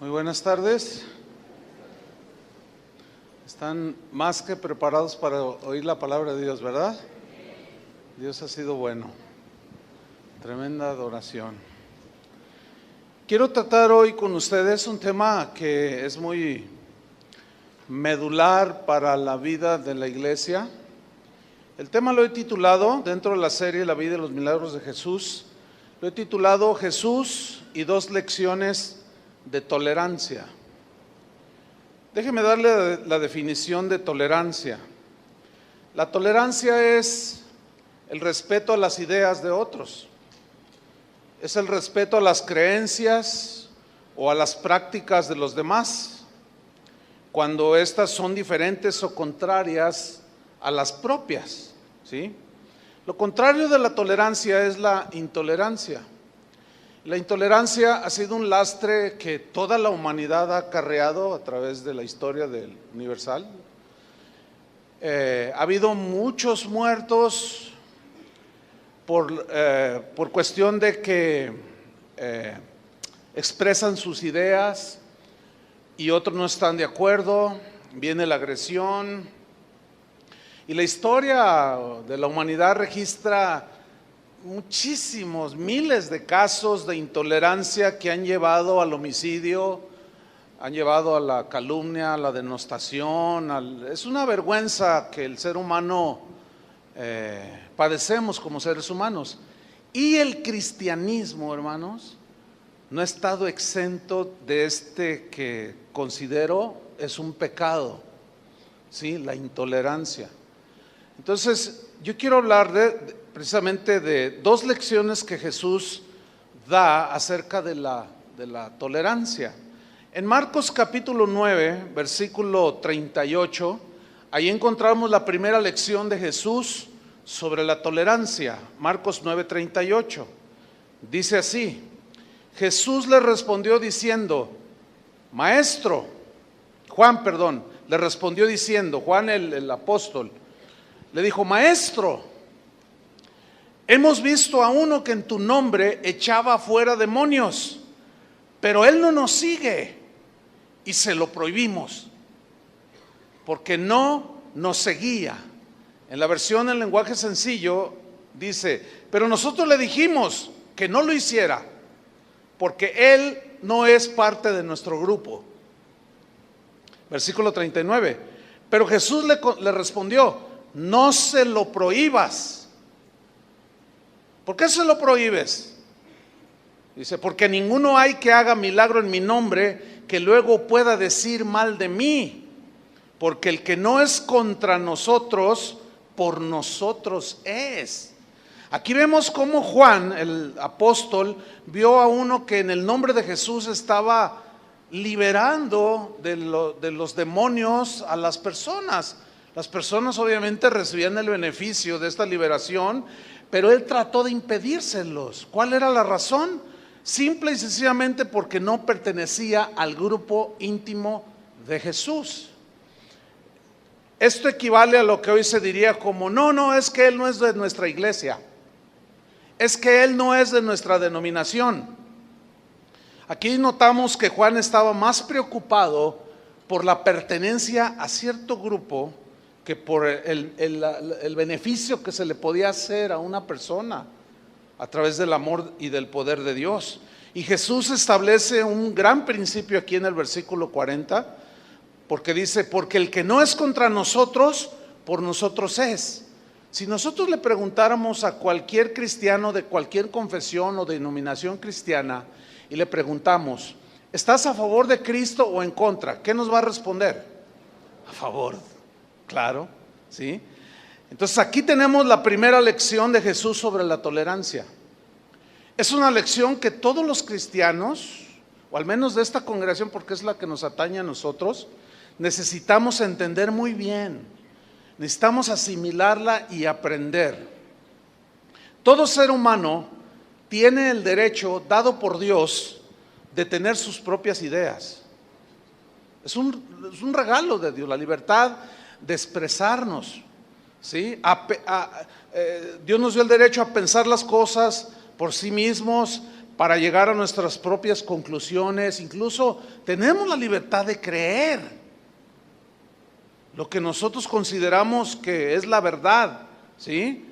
Muy buenas tardes. Están más que preparados para oír la palabra de Dios, ¿verdad? Dios ha sido bueno. Tremenda adoración. Quiero tratar hoy con ustedes un tema que es muy medular para la vida de la iglesia. El tema lo he titulado, dentro de la serie La vida y los milagros de Jesús, lo he titulado Jesús y dos lecciones de tolerancia. Déjeme darle la definición de tolerancia. La tolerancia es el respeto a las ideas de otros, es el respeto a las creencias o a las prácticas de los demás, cuando éstas son diferentes o contrarias a las propias, ¿sí? Lo contrario de la tolerancia es la intolerancia. La intolerancia ha sido un lastre que toda la humanidad ha acarreado a través de la historia del universal. Ha habido muchos muertos por cuestión de que expresan sus ideas y otros no están de acuerdo, viene la agresión. Y la historia de la humanidad registra muchísimos, miles de casos de intolerancia que han llevado al homicidio, han llevado a la calumnia, a la denostación. Es una vergüenza que el ser humano padecemos como seres humanos. Y el cristianismo, hermanos, no ha estado exento de este que considero es un pecado, ¿sí? La intolerancia. Entonces, yo quiero hablar precisamente de dos lecciones que Jesús da acerca de la tolerancia. En Marcos capítulo 9, versículo 38, ahí encontramos la primera lección de Jesús sobre la tolerancia. Marcos 9, 38. Dice así: Jesús le respondió diciendo, Juan le respondió diciendo, Juan el apóstol, le dijo: Maestro, hemos visto a uno que en tu nombre echaba fuera demonios, pero él no nos sigue y se lo prohibimos, porque no nos seguía. En la versión en lenguaje sencillo dice: pero nosotros le dijimos que no lo hiciera, porque él no es parte de nuestro grupo. Versículo 39. Pero Jesús le respondió: no se lo prohíbas. ¿Por qué se lo prohíbes? Dice: porque ninguno hay que haga milagro en mi nombre que luego pueda decir mal de mí, porque el que no es contra nosotros, por nosotros es. Aquí vemos cómo Juan, el apóstol, vio a uno que en el nombre de Jesús estaba liberando de los demonios a las personas. Las personas obviamente recibían el beneficio de esta liberación, pero él trató de impedírselos. ¿Cuál era la razón? Simple y sencillamente porque no pertenecía al grupo íntimo de Jesús. Esto equivale a lo que hoy se diría como: no, es que él no es de nuestra iglesia, es que él no es de nuestra denominación. Aquí notamos que Juan estaba más preocupado por la pertenencia a cierto grupo que por el beneficio que se le podía hacer a una persona a través del amor y del poder de Dios. Y Jesús establece un gran principio aquí en el versículo 40, porque dice: porque el que no es contra nosotros, por nosotros es. Si nosotros le preguntáramos a cualquier cristiano de cualquier confesión o denominación cristiana y le preguntamos: ¿estás a favor de Cristo o en contra? ¿Qué nos va a responder? A favor. Claro, ¿sí? Entonces aquí tenemos la primera lección de Jesús sobre la tolerancia. Es una lección que todos los cristianos, o al menos de esta congregación, porque es la que nos atañe a nosotros, necesitamos entender muy bien. Necesitamos asimilarla y aprender. Todo ser humano tiene el derecho dado por Dios de tener sus propias ideas. Es un regalo de Dios, la libertad de expresarnos, ¿sí? Dios nos dio el derecho a pensar las cosas por sí mismos, para llegar a nuestras propias conclusiones. Incluso tenemos la libertad de creer lo que nosotros consideramos que es la verdad, ¿sí?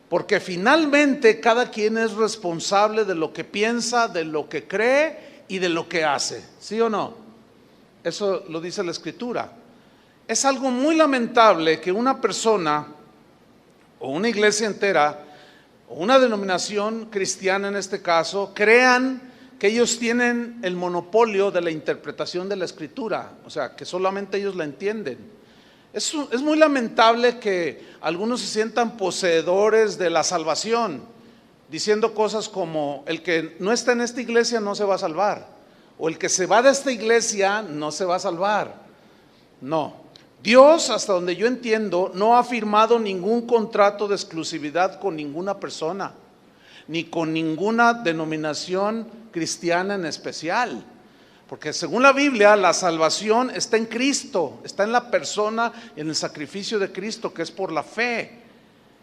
Porque finalmente cada quien es responsable de lo que piensa, de lo que cree y de lo que hace, ¿sí o no? Eso lo dice la Escritura. Es algo muy lamentable que una persona o una iglesia entera o una denominación cristiana en este caso crean que ellos tienen el monopolio de la interpretación de la Escritura, o sea, que solamente ellos la entienden. Es muy lamentable que algunos se sientan poseedores de la salvación, diciendo cosas como: el que no está en esta iglesia no se va a salvar, o el que se va de esta iglesia no se va a salvar. No, Dios, hasta donde yo entiendo, no ha firmado ningún contrato de exclusividad con ninguna persona, ni con ninguna denominación cristiana en especial. Porque según la Biblia, la salvación está en Cristo, está en la persona, en el sacrificio de Cristo, que es por la fe.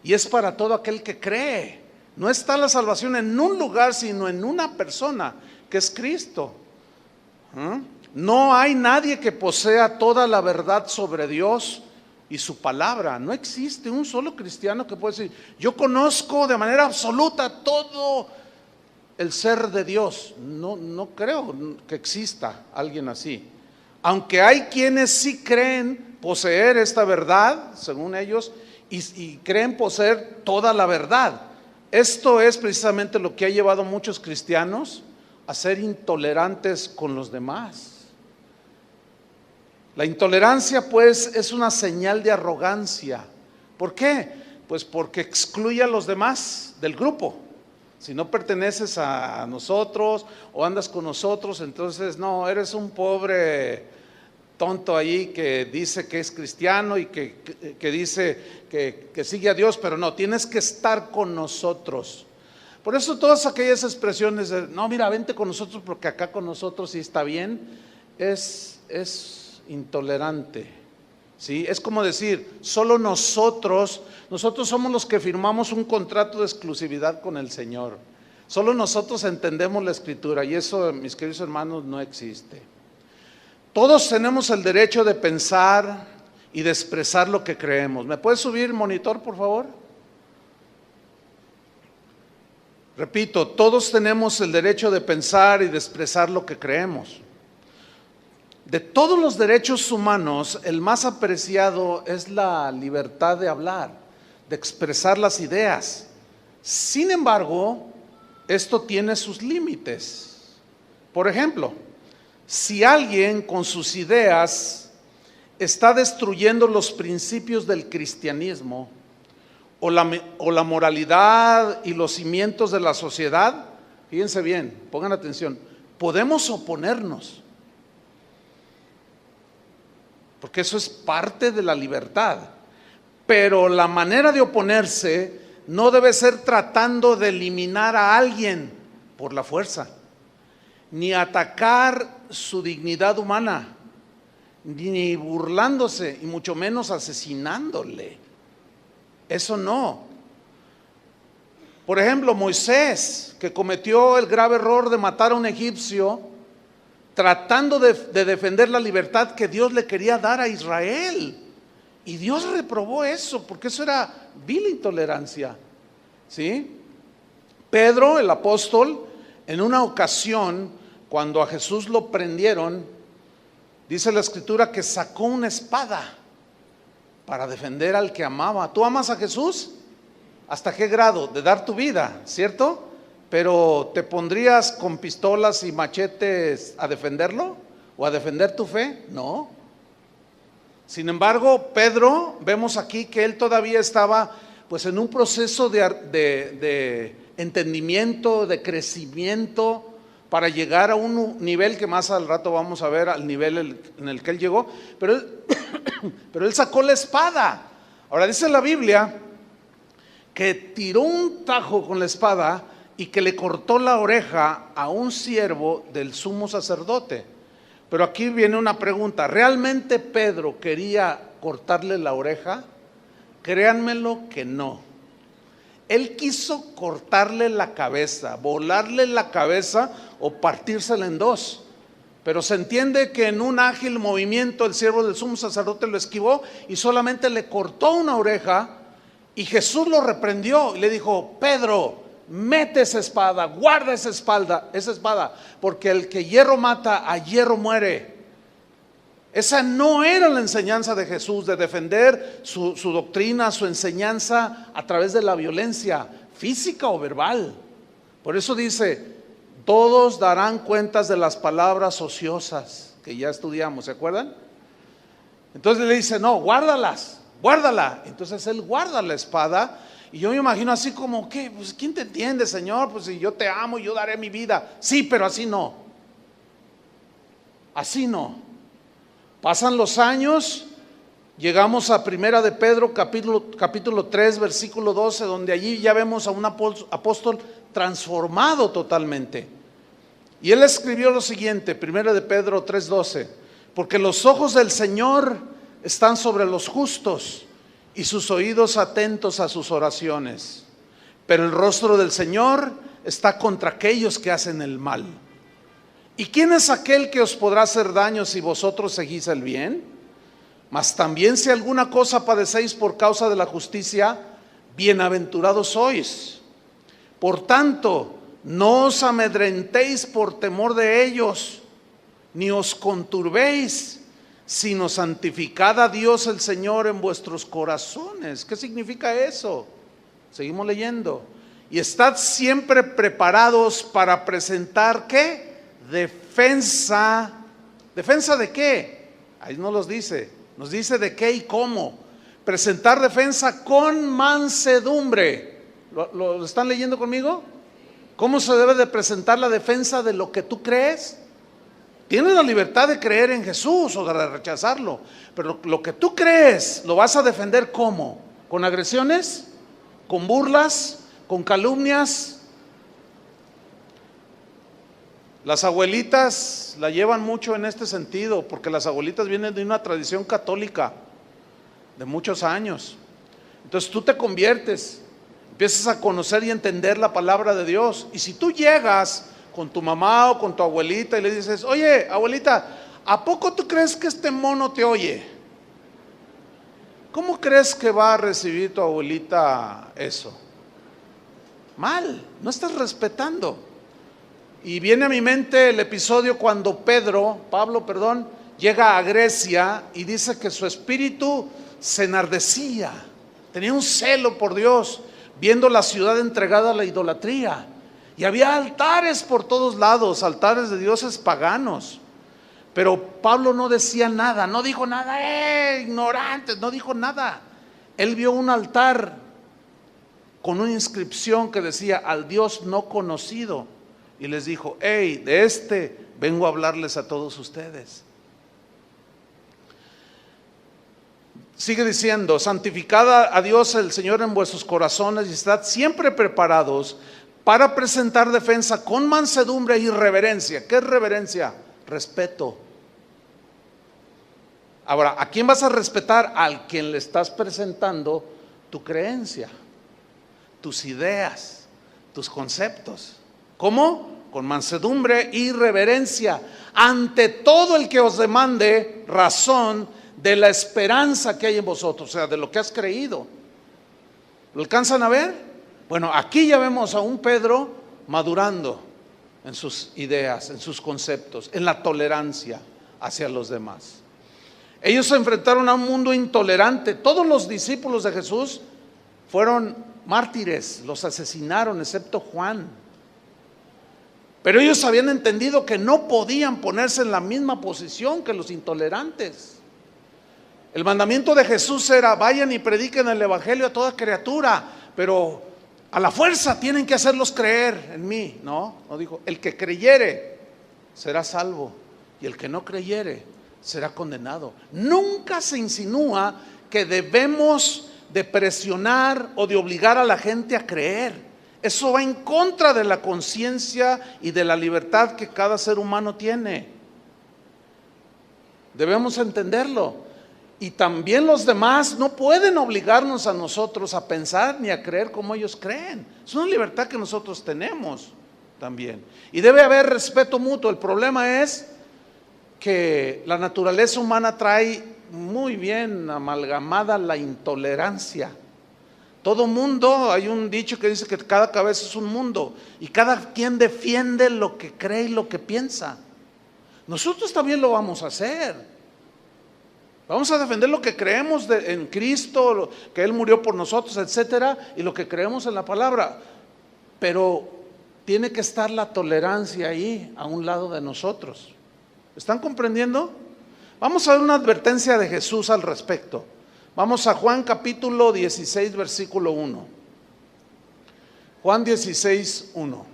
Y es para todo aquel que cree. No está la salvación en un lugar, sino en una persona, que es Cristo. No hay nadie que posea toda la verdad sobre Dios y su palabra. No existe un solo cristiano que pueda decir: yo conozco de manera absoluta todo el ser de Dios. No creo que exista alguien así. Aunque hay quienes sí creen poseer esta verdad, según ellos, y creen poseer toda la verdad. Esto es precisamente lo que ha llevado a muchos cristianos a ser intolerantes con los demás. La intolerancia, pues, es una señal de arrogancia. ¿Por qué? Pues porque excluye a los demás del grupo. Si no perteneces a nosotros o andas con nosotros, entonces no, eres un pobre tonto ahí que dice que es cristiano y que dice que sigue a Dios, pero no, tienes que estar con nosotros. Por eso todas aquellas expresiones de: no, mira, vente con nosotros porque acá con nosotros sí está bien, es intolerante. ¿Sí? Es como decir: solo nosotros somos los que firmamos un contrato de exclusividad con el Señor. Solo nosotros entendemos la Escritura, y eso, mis queridos hermanos, no existe. Todos tenemos el derecho de pensar y de expresar lo que creemos. ¿Me puedes subir monitor, por favor? Repito, todos tenemos el derecho de pensar y de expresar lo que creemos. De todos los derechos humanos, el más apreciado es la libertad de hablar, de expresar las ideas. Sin embargo, esto tiene sus límites. Por ejemplo, si alguien con sus ideas está destruyendo los principios del cristianismo o la moralidad y los cimientos de la sociedad, fíjense bien, pongan atención, podemos oponernos. Porque eso es parte de la libertad. Pero la manera de oponerse no debe ser tratando de eliminar a alguien por la fuerza, ni atacar su dignidad humana, ni burlándose, y mucho menos asesinándole. Eso no. Por ejemplo, Moisés, que cometió el grave error de matar a un egipcio, tratando de defender la libertad que Dios le quería dar a Israel. Y Dios reprobó eso, porque eso era vil intolerancia. ¿Sí? Pedro, el apóstol, en una ocasión, cuando a Jesús lo prendieron, dice la Escritura que sacó una espada para defender al que amaba. ¿Tú amas a Jesús? ¿Hasta qué grado? De dar tu vida, ¿cierto? Pero ¿te pondrías con pistolas y machetes a defenderlo? ¿O a defender tu fe? No. Sin embargo, Pedro, vemos aquí que él todavía estaba pues en un proceso de entendimiento, de crecimiento, para llegar a un nivel que más al rato vamos a ver, al nivel en el que él llegó. Pero él sacó la espada. Ahora dice la Biblia que tiró un tajo con la espada y que le cortó la oreja a un siervo del sumo sacerdote. Pero aquí viene una pregunta: ¿realmente Pedro quería cortarle la oreja? Créanmelo que no. Él quiso cortarle la cabeza, volarle la cabeza o partírsela en dos. Pero se entiende que en un ágil movimiento el siervo del sumo sacerdote lo esquivó y solamente le cortó una oreja, y Jesús lo reprendió y le dijo: Pedro, mete esa espada, guarda esa espada, porque el que hierro mata, a hierro muere. Esa no era la enseñanza de Jesús, de defender su doctrina, su enseñanza a través de la violencia física o verbal. Por eso dice: todos darán cuentas de las palabras ociosas, que ya estudiamos, ¿se acuerdan? Entonces le dice: no, guárdala. Entonces él guarda la espada, y yo me imagino así como: ¿qué? Pues ¿quién te entiende, Señor? Pues si yo te amo, yo daré mi vida. Sí, pero así no. Pasan los años, llegamos a Primera de Pedro, capítulo 3, versículo 12, donde allí ya vemos a un apóstol transformado totalmente. Y él escribió lo siguiente, Primera de Pedro 3:12: porque los ojos del Señor están sobre los justos y sus oídos atentos a sus oraciones, pero el rostro del Señor está contra aquellos que hacen el mal. ¿Y quién es aquel que os podrá hacer daño si vosotros seguís el bien? Mas también si alguna cosa padecéis por causa de la justicia, bienaventurados sois. Por tanto, no os amedrentéis por temor de ellos, ni os conturbéis, sino santificad a Dios el Señor en vuestros corazones. ¿Qué significa eso? Seguimos leyendo. Y estad siempre preparados para presentar, ¿qué? Defensa. ¿Defensa de qué? Ahí no los dice. Nos dice de qué y cómo. Presentar defensa con mansedumbre. ¿Lo están leyendo conmigo? ¿Cómo se debe de presentar la defensa de lo que tú crees? Tienes la libertad de creer en Jesús o de rechazarlo, pero lo que tú crees lo vas a defender ¿cómo? ¿Con agresiones? ¿Con burlas? ¿Con calumnias? Las abuelitas la llevan mucho en este sentido, porque las abuelitas vienen de una tradición católica de muchos años. Entonces tú te conviertes, empiezas a conocer y entender la palabra de Dios, y si tú llegas con tu mamá o con tu abuelita y le dices: oye, abuelita, ¿a poco tú crees que este mono te oye? ¿Cómo crees que va a recibir tu abuelita eso? Mal, no estás respetando. Y viene a mi mente el episodio cuando Pablo, llega a Grecia y dice que su espíritu se enardecía, tenía un celo por Dios, viendo la ciudad entregada a la idolatría. Y había altares por todos lados, altares de dioses paganos. Pero Pablo no decía nada, no dijo nada, ignorantes, no dijo nada. Él vio un altar con una inscripción que decía: al Dios no conocido. Y les dijo: de este vengo a hablarles a todos ustedes. Sigue diciendo: santificad a Dios el Señor en vuestros corazones y estad siempre preparados para presentar defensa con mansedumbre y reverencia. ¿Qué es reverencia? Respeto. Ahora, ¿a quién vas a respetar? Al quien le estás presentando tu creencia, tus ideas, tus conceptos. ¿Cómo? Con mansedumbre y reverencia, ante todo el que os demande razón de la esperanza que hay en vosotros, o sea, de lo que has creído. ¿Lo alcanzan a ver? Bueno, aquí ya vemos a un Pedro madurando en sus ideas, en sus conceptos, en la tolerancia hacia los demás. Ellos se enfrentaron a un mundo intolerante. Todos los discípulos de Jesús fueron mártires, los asesinaron, excepto Juan. Pero ellos habían entendido que no podían ponerse en la misma posición que los intolerantes. El mandamiento de Jesús era: vayan y prediquen el evangelio a toda criatura, pero a la fuerza tienen que hacerlos creer en mí. No dijo: el que creyere será salvo, y el que no creyere será condenado. Nunca se insinúa que debemos de presionar o de obligar a la gente a creer. Eso va en contra de la conciencia y de la libertad que cada ser humano tiene. Debemos entenderlo. Y también los demás no pueden obligarnos a nosotros a pensar ni a creer como ellos creen. Es una libertad que nosotros tenemos también. Y debe haber respeto mutuo. El problema es que la naturaleza humana trae muy bien amalgamada la intolerancia. Todo mundo, hay un dicho que dice que cada cabeza es un mundo y cada quien defiende lo que cree y lo que piensa. Nosotros también lo vamos a hacer. Vamos a defender lo que creemos en Cristo, que Él murió por nosotros, etcétera, y lo que creemos en la palabra. Pero tiene que estar la tolerancia ahí, a un lado de nosotros. ¿Están comprendiendo? Vamos a ver una advertencia de Jesús al respecto. Vamos a Juan capítulo 16, versículo 1. Juan 16, 1.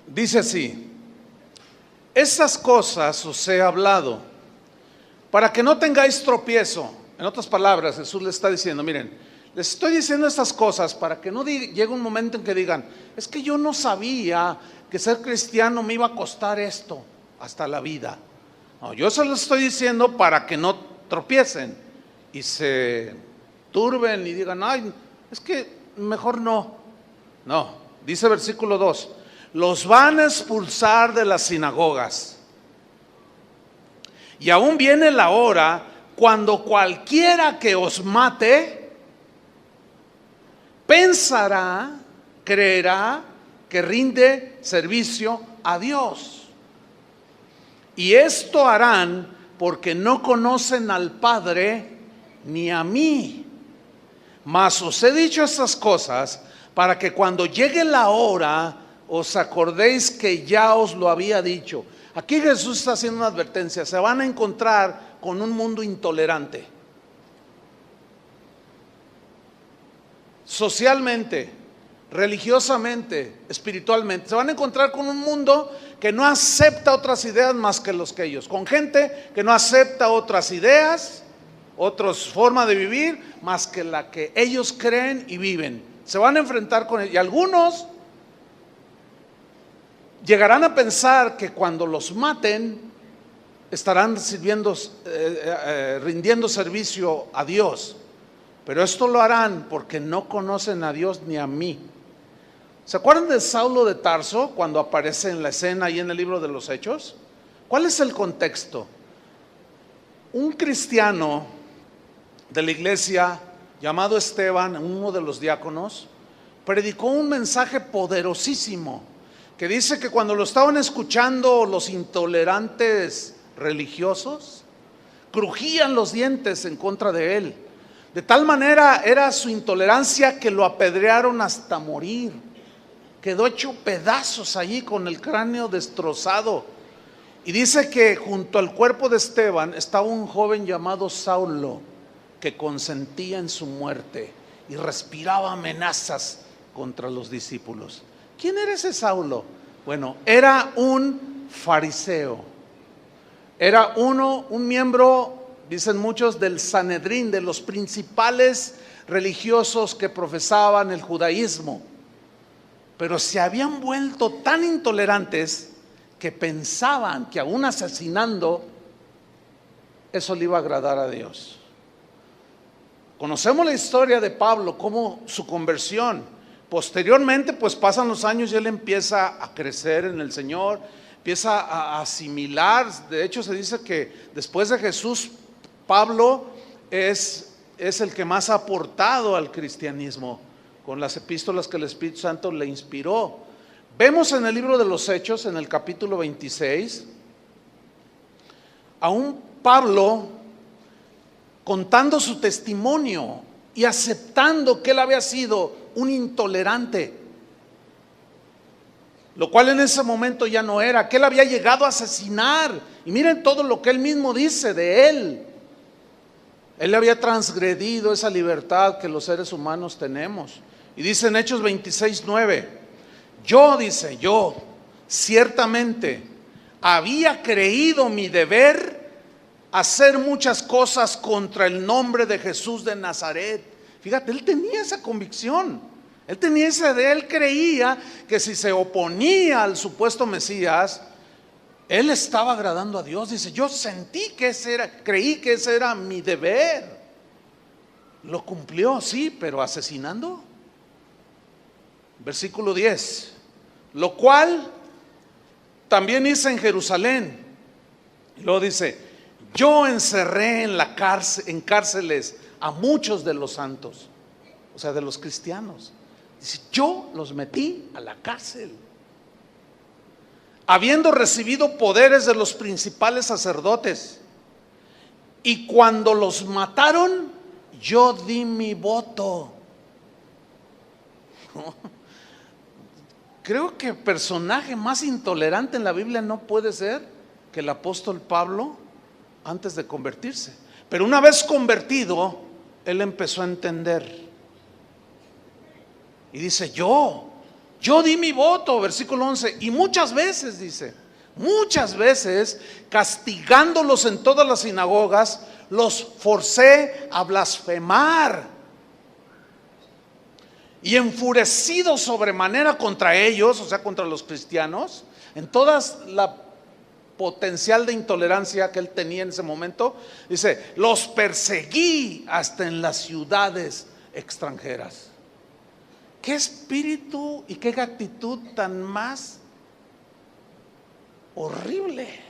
Dice así: estas cosas os he hablado para que no tengáis tropiezo. En otras palabras, Jesús le está diciendo, miren, les estoy diciendo estas cosas para que no llegue un momento en que digan, es que yo no sabía que ser cristiano me iba a costar esto hasta la vida. No, yo se lo estoy diciendo para que no tropiecen y se turben y digan, ay, es que mejor no. No, dice versículo 2, los van a expulsar de las sinagogas. Y aún viene la hora cuando cualquiera que os mate pensará, creerá que rinde servicio a Dios. Y esto harán porque no conocen al Padre ni a mí. Mas os he dicho estas cosas para que cuando llegue la hora os acordéis que ya os lo había dicho. Aquí Jesús está haciendo una advertencia. Se van a encontrar con un mundo intolerante. Socialmente, religiosamente, espiritualmente. Se van a encontrar con un mundo que no acepta otras ideas más que los que ellos. Con gente que no acepta otras ideas, otras formas de vivir más que la que ellos creen y viven. Se van a enfrentar con ellos. Y algunos llegarán a pensar que cuando los maten estarán rindiendo servicio a Dios, pero esto lo harán porque no conocen a Dios ni a mí. ¿Se acuerdan de Saulo de Tarso cuando aparece en la escena y en el libro de los Hechos? ¿Cuál es el contexto? Un cristiano de la iglesia llamado Esteban, uno de los diáconos, predicó un mensaje poderosísimo que dice que cuando lo estaban escuchando los intolerantes religiosos, crujían los dientes en contra de él. De tal manera era su intolerancia que lo apedrearon hasta morir. Quedó hecho pedazos allí con el cráneo destrozado. Y dice que junto al cuerpo de Esteban estaba un joven llamado Saulo que consentía en su muerte y respiraba amenazas contra los discípulos. ¿Quién era ese Saulo? Bueno, era un fariseo. Era un miembro, dicen muchos, del Sanedrín, de los principales religiosos que profesaban el judaísmo. Pero se habían vuelto tan intolerantes que pensaban que aún asesinando, eso le iba a agradar a Dios. Conocemos la historia de Pablo, como su conversión. Posteriormente, pues pasan los años y él empieza a crecer en el Señor, empieza a asimilar. De hecho, se dice que después de Jesús, Pablo es el que más ha aportado al cristianismo con las epístolas que el Espíritu Santo le inspiró. Vemos en el libro de los Hechos, en el capítulo 26, a un Pablo contando su testimonio y aceptando que él había sido un intolerante, lo cual en ese momento ya no era, que él había llegado a asesinar. Y miren todo lo que él mismo dice de él. Él había transgredido esa libertad que los seres humanos tenemos. Y dice en Hechos 26:9, yo ciertamente había creído mi deber hacer muchas cosas contra el nombre de Jesús de Nazaret. Fíjate, él tenía esa convicción, él creía que si se oponía al supuesto Mesías, Él estaba agradando a Dios. Dice, yo sentí que creí que ese era mi deber. Lo cumplió, sí, pero asesinando. Versículo 10. Lo cual también hice en Jerusalén. Y luego dice, yo encerré en cárceles a muchos de los santos, o sea, de los cristianos. Dice, yo los metí a la cárcel, habiendo recibido poderes de los principales sacerdotes. Y cuando los mataron, yo di mi voto. Creo que el personaje más intolerante en la Biblia no puede ser que el apóstol Pablo antes de convertirse. Pero una vez convertido, él empezó a entender. Y dice, yo di mi voto, versículo 11. Y muchas veces, dice, muchas veces, castigándolos en todas las sinagogas, los forcé a blasfemar. Y enfurecido sobremanera contra ellos, o sea, contra los cristianos, en toda la potencial de intolerancia que él tenía en ese momento, dice, los perseguí hasta en las ciudades extranjeras. Qué espíritu y qué actitud tan más horrible.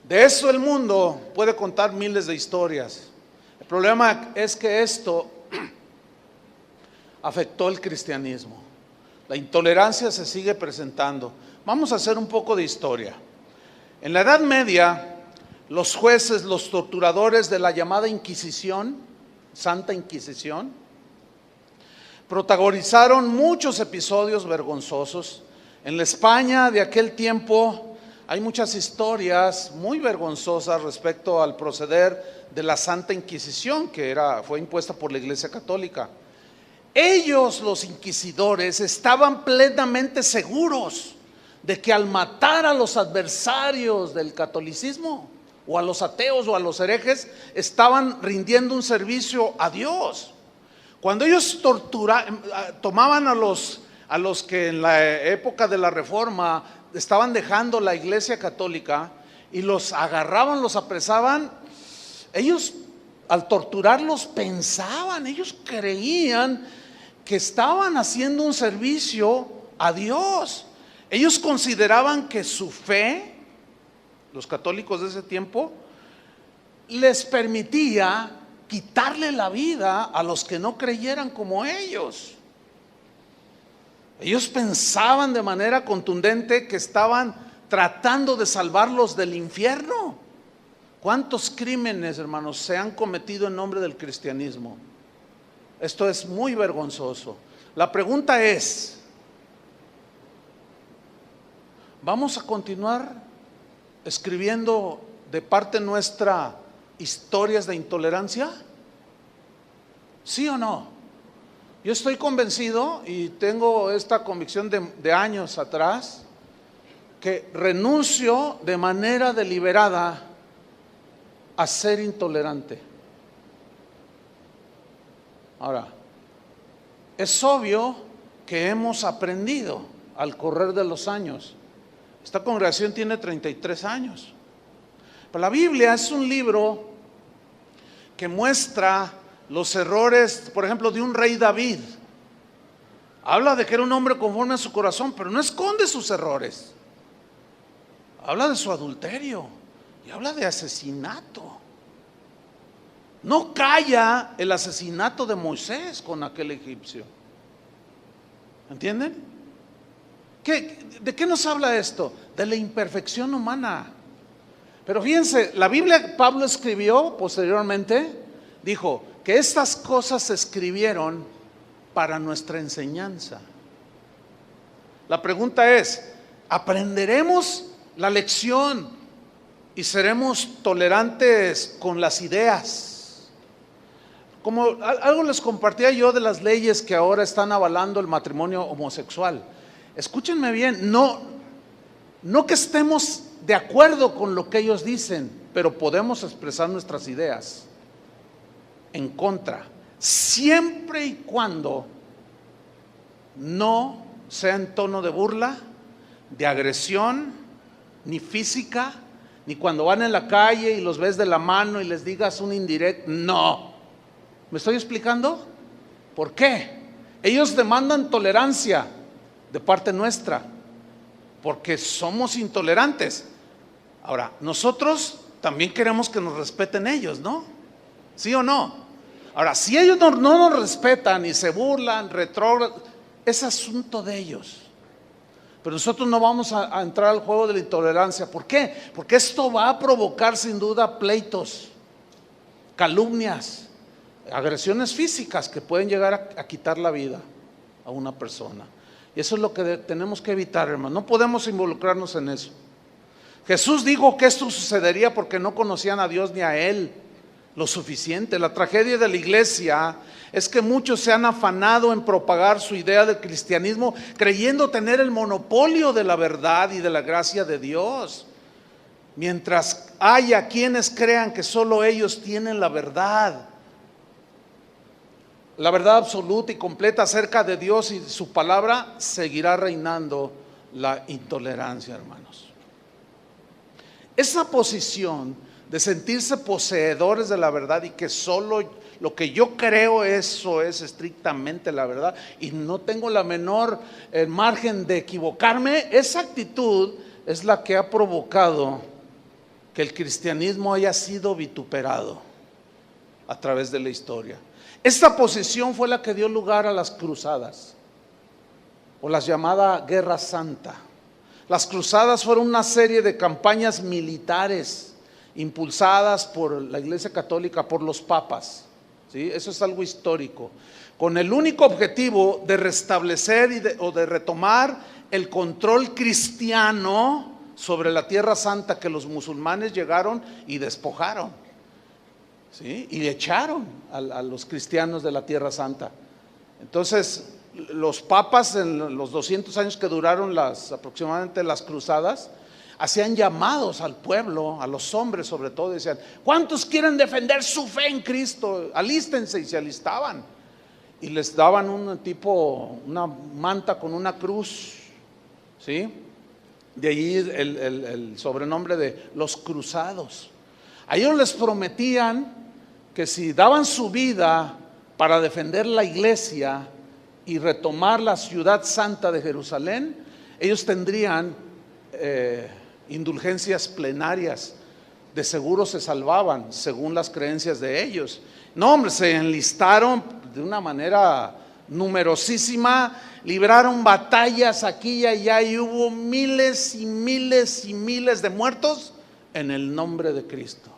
De eso el mundo puede contar miles de historias. El problema es que esto afectó el cristianismo. La intolerancia se sigue presentando. Vamos a hacer un poco de historia. En la Edad Media, los jueces, los torturadores de la llamada Inquisición, Santa Inquisición, protagonizaron muchos episodios vergonzosos. En la España de aquel tiempo hay muchas historias muy vergonzosas respecto al proceder de la Santa Inquisición, que fue impuesta por la Iglesia Católica. Ellos, los inquisidores, estaban plenamente seguros de que al matar a los adversarios del catolicismo, o a los ateos o a los herejes, estaban rindiendo un servicio a Dios. Cuando ellos tomaban a los que en la época de la Reforma estaban dejando la Iglesia Católica y los agarraban, los apresaban, ellos al torturarlos pensaban, ellos creían que estaban haciendo un servicio a Dios. Ellos consideraban que su fe, los católicos de ese tiempo, les permitía quitarle la vida a los que no creyeran como ellos. Ellos pensaban de manera contundente que estaban tratando de salvarlos del infierno. ¿Cuántos crímenes, hermanos, se han cometido en nombre del cristianismo? Esto es muy vergonzoso. La pregunta es, ¿vamos a continuar escribiendo de parte nuestra historias de intolerancia? ¿Sí o no? Yo estoy convencido y tengo esta convicción de años atrás, que renuncio de manera deliberada a ser intolerante. Ahora, es obvio que hemos aprendido al correr de los años. Esta congregación tiene 33 años. Pero la Biblia es un libro que muestra los errores, por ejemplo, de un rey David. Habla de que era un hombre conforme a su corazón, pero no esconde sus errores. Habla de su adulterio y habla de asesinato. No calla el asesinato de Moisés con aquel egipcio. ¿Entienden? ¿De qué nos habla esto? De la imperfección humana. Pero fíjense, la Biblia, Pablo escribió posteriormente, dijo que estas cosas se escribieron para nuestra enseñanza. La pregunta es, ¿aprenderemos la lección y seremos tolerantes con las ideas? Como algo les compartía yo de las leyes que ahora están avalando el matrimonio homosexual. Escúchenme bien, no que estemos de acuerdo con lo que ellos dicen, pero podemos expresar nuestras ideas en contra, siempre y cuando no sea en tono de burla, de agresión, ni física, ni cuando van en la calle y los ves de la mano y les digas un indirecto. No. ¿Me estoy explicando? ¿Por qué? Ellos demandan tolerancia de parte nuestra, porque somos intolerantes. Ahora, nosotros también queremos que nos respeten ellos, ¿no? ¿Sí o no? Ahora, si ellos no nos respetan y se burlan, retrógradan, es asunto de ellos. Pero nosotros no vamos a entrar al juego de la intolerancia. ¿Por qué? Porque esto va a provocar sin duda pleitos, calumnias, agresiones físicas que pueden llegar a quitar la vida a una persona. Y eso es lo que tenemos que evitar, hermano. No podemos involucrarnos en eso. Jesús dijo que esto sucedería porque no conocían a Dios ni a Él lo suficiente. La tragedia de la iglesia es que muchos se han afanado en propagar su idea del cristianismo creyendo tener el monopolio de la verdad y de la gracia de Dios, mientras haya quienes crean que solo ellos tienen la verdad absoluta y completa acerca de Dios y su palabra, seguirá reinando la intolerancia, hermanos. Esa posición de sentirse poseedores de la verdad y que solo lo que yo creo eso es estrictamente la verdad y no tengo la menor margen de equivocarme, esa actitud es la que ha provocado que el cristianismo haya sido vituperado a través de la historia. Esta posición fue la que dio lugar a las cruzadas o la llamada Guerra Santa. Las cruzadas fueron una serie de campañas militares impulsadas por la Iglesia Católica, por los papas, ¿sí? Eso es algo histórico, con el único objetivo de restablecer o de retomar el control cristiano sobre la Tierra Santa que los musulmanes llegaron y despojaron, ¿sí? Y echaron a los cristianos de la Tierra Santa. Entonces los papas, en los 200 años que duraron aproximadamente las cruzadas, hacían llamados al pueblo, a los hombres sobre todo, decían: ¿cuántos quieren defender su fe en Cristo? Alístense. Y se alistaban y les daban una manta con una cruz, ¿sí? De allí el sobrenombre de los cruzados. A ellos les prometían que si daban su vida para defender la iglesia y retomar la ciudad santa de Jerusalén, ellos tendrían indulgencias plenarias, de seguro se salvaban según las creencias de ellos. No, hombre, se enlistaron de una manera numerosísima, libraron batallas aquí y allá y hubo miles y miles y miles de muertos en el nombre de Cristo.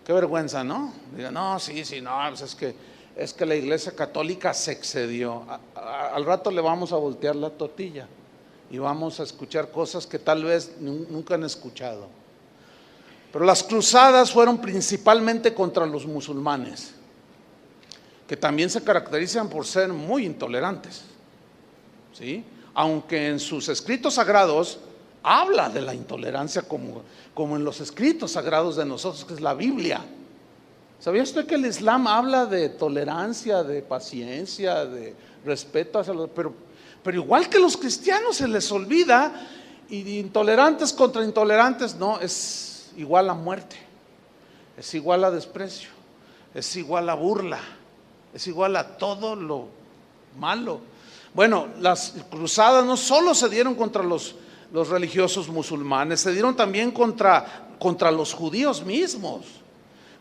Qué vergüenza, ¿no? Digan: no, sí, no, pues es que la Iglesia Católica se excedió. Al rato le vamos a voltear la tortilla y vamos a escuchar cosas que tal vez nunca han escuchado. Pero las cruzadas fueron principalmente contra los musulmanes, que también se caracterizan por ser muy intolerantes, ¿sí? Aunque en sus escritos sagrados habla de la intolerancia como en los escritos sagrados de nosotros, que es la Biblia. ¿Sabía usted que el Islam habla de tolerancia, de paciencia, de respeto hacia los, pero igual que los cristianos se les olvida, y intolerantes contra intolerantes, no, es igual a muerte, es igual a desprecio, es igual a burla, es igual a todo lo malo. Bueno, las cruzadas no solo se dieron contra los religiosos musulmanes, se dieron también contra los judíos mismos,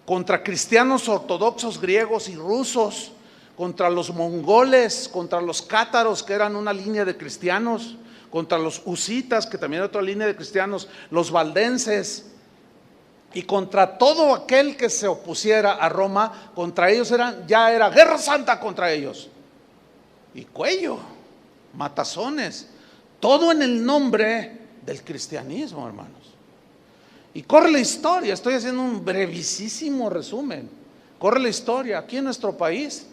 contra cristianos ortodoxos griegos y rusos, contra los mongoles, contra los cátaros, que eran una línea de cristianos, contra los husitas, que también era otra línea de cristianos, los valdenses, y contra todo aquel que se opusiera a Roma. Contra ellos ya era guerra santa contra ellos, y cuello, matazones, todo en el nombre del cristianismo, hermanos. Y corre la historia, estoy haciendo un brevísimo resumen, corre la historia aquí en nuestro país.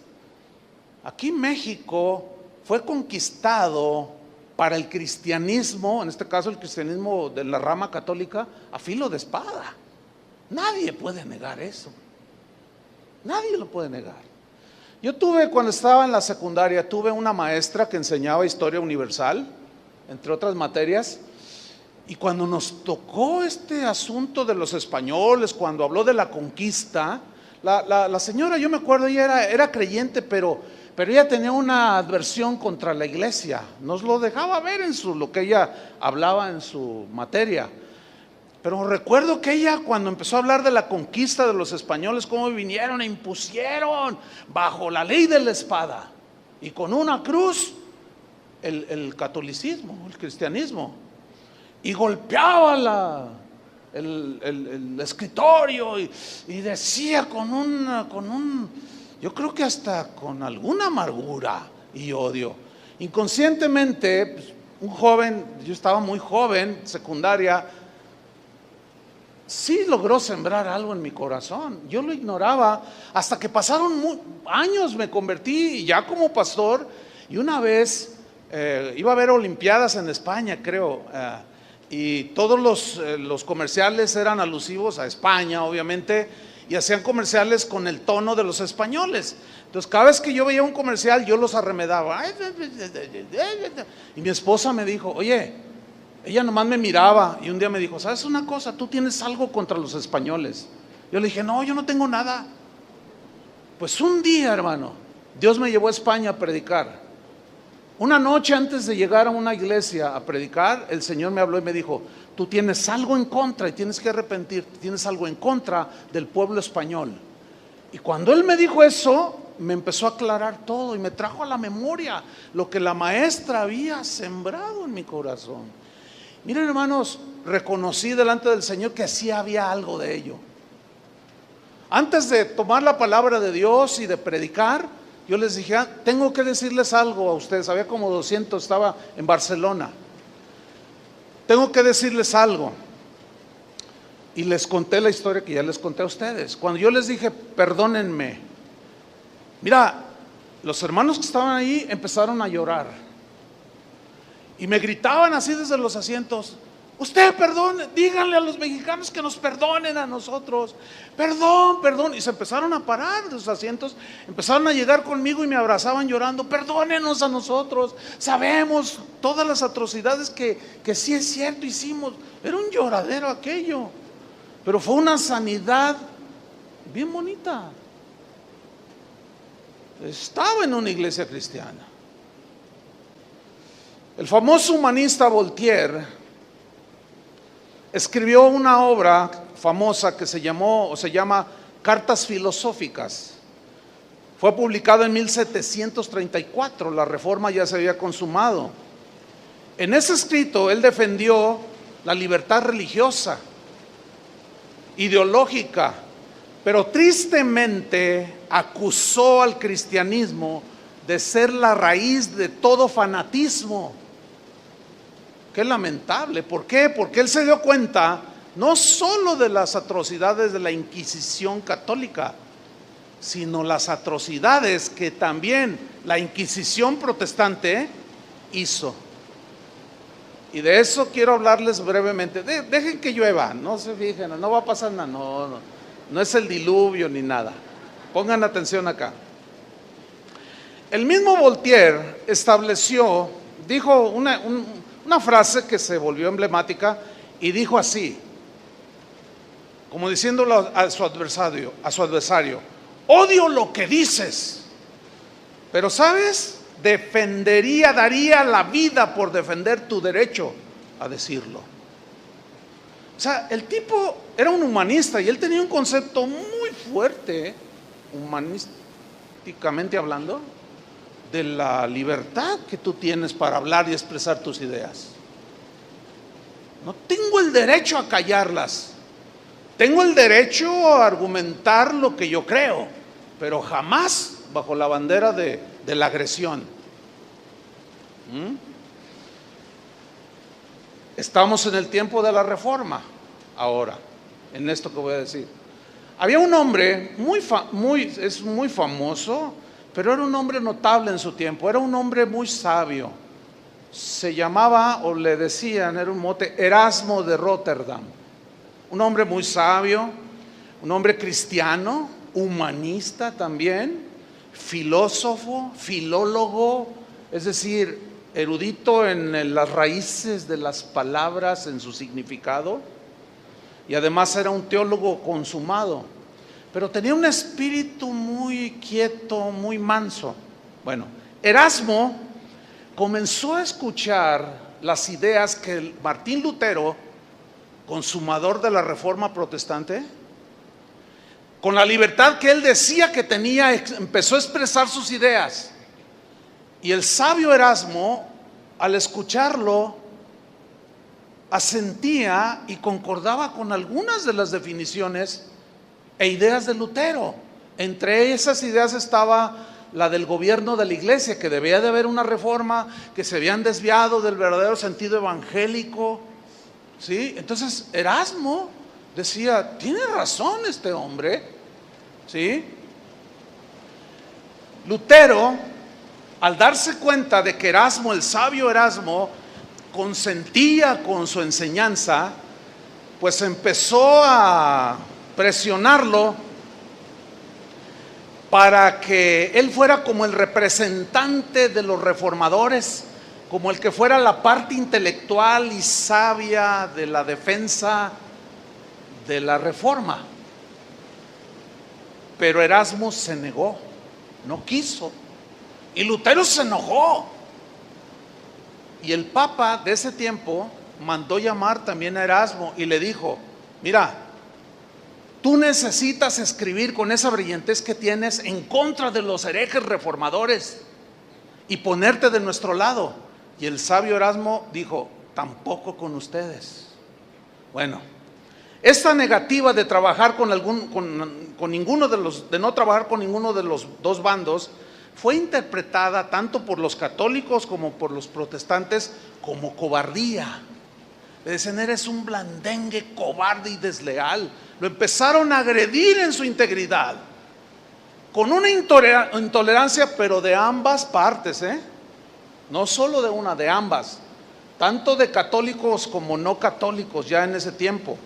Aquí México fue conquistado para el cristianismo, en este caso el cristianismo de la rama católica, a filo de espada. Nadie puede negar eso, nadie lo puede negar. Yo tuve, cuando estaba en la secundaria, tuve una maestra que enseñaba historia universal, entre otras materias, y cuando nos tocó este asunto de los españoles, cuando habló de la conquista, la señora, yo me acuerdo, ella era creyente, pero ella tenía una adversión contra la iglesia, nos lo dejaba ver en lo que ella hablaba en su materia. Pero recuerdo que ella, cuando empezó a hablar de la conquista de los españoles, cómo vinieron e impusieron bajo la ley de la espada y con una cruz el catolicismo, el cristianismo, y golpeaba el escritorio y decía yo creo que hasta con alguna amargura y odio. Inconscientemente, pues, un joven, yo estaba muy joven, secundaria, sí logró sembrar algo en mi corazón. Yo lo ignoraba hasta que pasaron años, me convertí ya como pastor, y una vez iba a haber olimpiadas en España, creo, y todos los comerciales eran alusivos a España, obviamente, y hacían comerciales con el tono de los españoles. Entonces cada vez que yo veía un comercial, yo los arremedaba. Y mi esposa me dijo, oye, ella nomás me miraba, y un día me dijo, ¿sabes una cosa? Tú tienes algo contra los españoles. Yo le dije, no, yo no tengo nada. Pues un día, hermano, Dios me llevó a España a predicar. Una noche antes de llegar a una iglesia a predicar, el Señor me habló y me dijo, tú tienes algo en contra y tienes que arrepentirte, tienes algo en contra del pueblo español. Y cuando Él me dijo eso, me empezó a aclarar todo y me trajo a la memoria lo que la maestra había sembrado en mi corazón. Miren, hermanos, reconocí delante del Señor que sí había algo de ello. Antes de tomar la palabra de Dios y de predicar, yo les dije, tengo que decirles algo a ustedes. Había como 200, estaba en Barcelona. Tengo que decirles algo. Y les conté la historia que ya les conté a ustedes. Cuando yo les dije, perdónenme, mira, los hermanos que estaban ahí empezaron a llorar. Y me gritaban así desde los asientos, usted perdone, díganle a los mexicanos que nos perdonen a nosotros. Perdón, perdón. Y se empezaron a parar de los asientos, empezaron a llegar conmigo y me abrazaban llorando, perdónenos a nosotros, sabemos todas las atrocidades que sí es cierto hicimos. Era un lloradero aquello, pero fue una sanidad bien bonita. Estaba en una iglesia cristiana. El famoso humanista Voltaire escribió una obra famosa que se llama Cartas Filosóficas. Fue publicado en 1734, la Reforma ya se había consumado. En ese escrito él defendió la libertad religiosa, ideológica, pero tristemente acusó al cristianismo de ser la raíz de todo fanatismo. Qué lamentable. ¿Por qué? Porque él se dio cuenta no solo de las atrocidades de la Inquisición católica, sino las atrocidades que también la Inquisición protestante hizo. Y de eso quiero hablarles brevemente. Dejen que llueva, no se fijen, no va a pasar nada, no es el diluvio ni nada. Pongan atención acá. El mismo Voltaire dijo una frase que se volvió emblemática y dijo así, como diciéndolo a su adversario, odio lo que dices, pero ¿sabes? Daría la vida por defender tu derecho a decirlo. O sea, el tipo era un humanista y él tenía un concepto muy fuerte, humanísticamente hablando, de la libertad que tú tienes para hablar y expresar tus ideas. No tengo el derecho a callarlas, tengo el derecho a argumentar lo que yo creo, pero jamás bajo la bandera de la agresión. Estamos en el tiempo de la Reforma ahora, en esto que voy a decir. Había un hombre es muy famoso, pero era un hombre notable en su tiempo, era un hombre muy sabio. Se llamaba, o le decían, era un mote, Erasmo de Rotterdam. Un hombre muy sabio, un hombre cristiano, humanista también, filósofo, filólogo, es decir, erudito en las raíces de las palabras, en su significado, y además era un teólogo consumado, pero tenía un espíritu muy quieto, muy manso. Bueno, Erasmo comenzó a escuchar las ideas que Martín Lutero, consumador de la Reforma Protestante, con la libertad que él decía que tenía, empezó a expresar sus ideas. Y el sabio Erasmo, al escucharlo, asentía y concordaba con algunas de las definiciones e ideas de Lutero. Entre esas ideas estaba la del gobierno de la iglesia, que debía de haber una reforma, que se habían desviado del verdadero sentido evangélico, ¿sí? Entonces Erasmo decía, tiene razón este hombre, ¿sí? Lutero, al darse cuenta de que Erasmo, el sabio Erasmo, consentía con su enseñanza, pues empezó a presionarlo para que él fuera como el representante de los reformadores, como el que fuera la parte intelectual y sabia de la defensa de la reforma. Pero Erasmo se negó, no quiso, y Lutero se enojó. Y el Papa de ese tiempo mandó llamar también a Erasmo y le dijo, mira, tú necesitas escribir con esa brillantez que tienes en contra de los herejes reformadores y ponerte de nuestro lado. Y el sabio Erasmo dijo, tampoco con ustedes. Bueno, esta negativa de trabajar con ninguno de no trabajar con ninguno de los dos bandos fue interpretada tanto por los católicos como por los protestantes como cobardía. Le decían, eres un blandengue, cobarde y desleal. Lo empezaron a agredir en su integridad, con una intolerancia, pero de ambas partes, no solo de una, de ambas, tanto de católicos como no católicos ya en ese tiempo.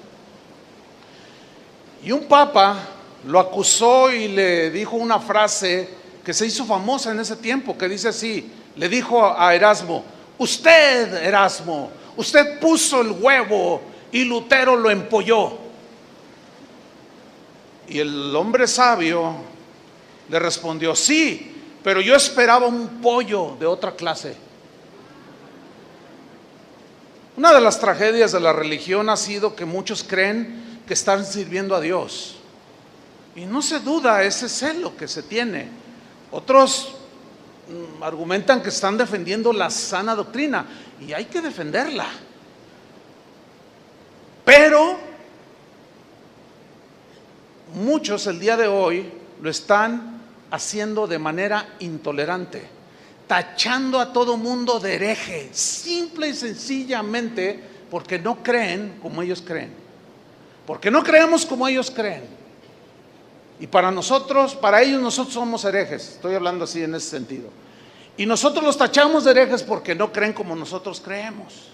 Y un papa lo acusó y le dijo una frase que se hizo famosa en ese tiempo, que dice así, le dijo a Erasmo, usted, Erasmo, usted puso el huevo y Lutero lo empolló. Y el hombre sabio le respondió, sí, pero yo esperaba un pollo de otra clase. Una de las tragedias de la religión ha sido que muchos creen que están sirviendo a Dios. Y no se duda ese celo que se tiene. Otros argumentan que están defendiendo la sana doctrina y hay que defenderla. Pero muchos el día de hoy lo están haciendo de manera intolerante, tachando a todo mundo de hereje, simple y sencillamente porque no creen como ellos creen, porque no creemos como ellos creen. Y para ellos nosotros somos herejes, estoy hablando así en ese sentido. Y nosotros los tachamos de herejes porque no creen como nosotros creemos.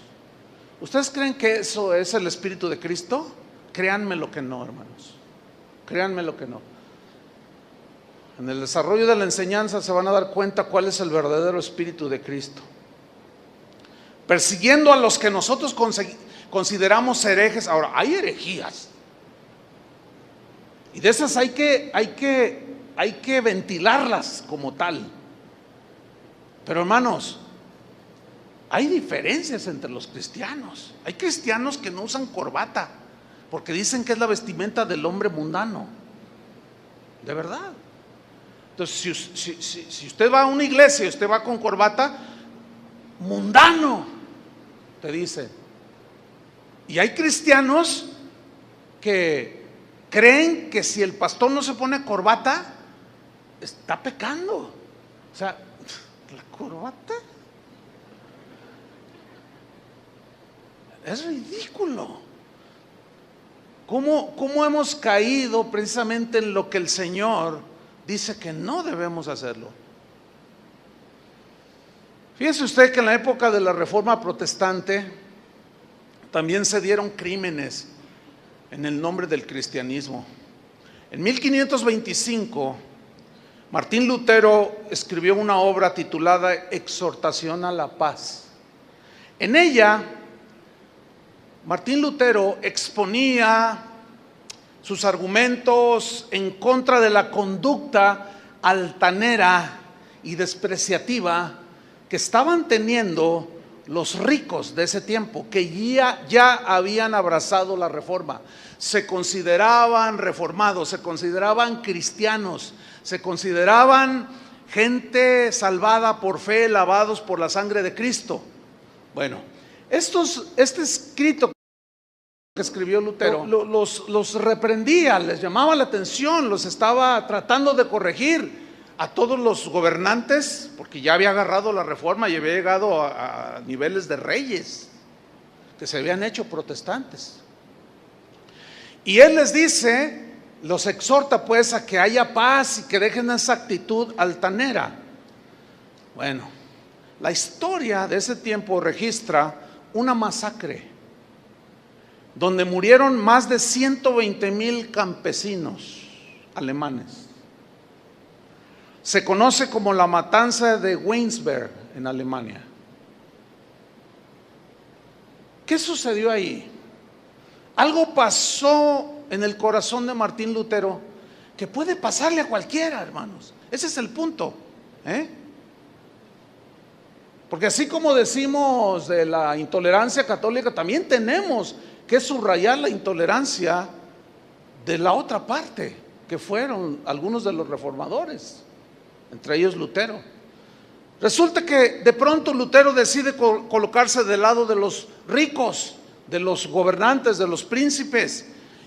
¿Ustedes creen que eso es el Espíritu de Cristo? Créanme lo que no, hermanos. Créanme lo que no. En el desarrollo de la enseñanza se van a dar cuenta cuál es el verdadero Espíritu de Cristo. Persiguiendo a los que nosotros consideramos herejes. Ahora, hay herejías. Y de esas hay que ventilarlas como tal. Pero hermanos, hay diferencias entre los cristianos. Hay cristianos que no usan corbata porque dicen que es la vestimenta del hombre mundano. De verdad. Entonces, si usted va a una iglesia y usted va con corbata, mundano, te dice. Y hay cristianos que creen que si el pastor no se pone corbata, está pecando. O sea, la corbata es ridículo. ¿Cómo hemos caído precisamente en lo que el Señor dice que no debemos hacerlo? Fíjese usted que en la época de la Reforma Protestante también se dieron crímenes en el nombre del cristianismo. En 1525 Martín Lutero escribió una obra titulada Exhortación a la Paz. En ella, Martín Lutero exponía sus argumentos en contra de la conducta altanera y despreciativa que estaban teniendo los ricos de ese tiempo, que ya habían abrazado la reforma. Se consideraban reformados, se consideraban cristianos, se consideraban gente salvada por fe, lavados por la sangre de Cristo. Bueno, este escrito que escribió Lutero los reprendía, les llamaba la atención, los estaba tratando de corregir a todos los gobernantes, porque ya había agarrado la reforma y había llegado a niveles de reyes que se habían hecho protestantes. Y él les dice, los exhorta pues a que haya paz y que dejen esa actitud altanera. Bueno, la historia de ese tiempo registra una masacre donde murieron más de 120,000 campesinos alemanes. Se conoce como la matanza de Weinsberg en Alemania. ¿Qué sucedió ahí? Algo pasó en el corazón de Martín Lutero que puede pasarle a cualquiera, hermanos. Ese es el punto, Porque así como decimos de la intolerancia católica, también tenemos que subrayar la intolerancia de la otra parte, que fueron algunos de los reformadores, entre ellos Lutero. Resulta que de pronto Lutero decide colocarse del lado de los ricos, de los gobernantes, de los príncipes,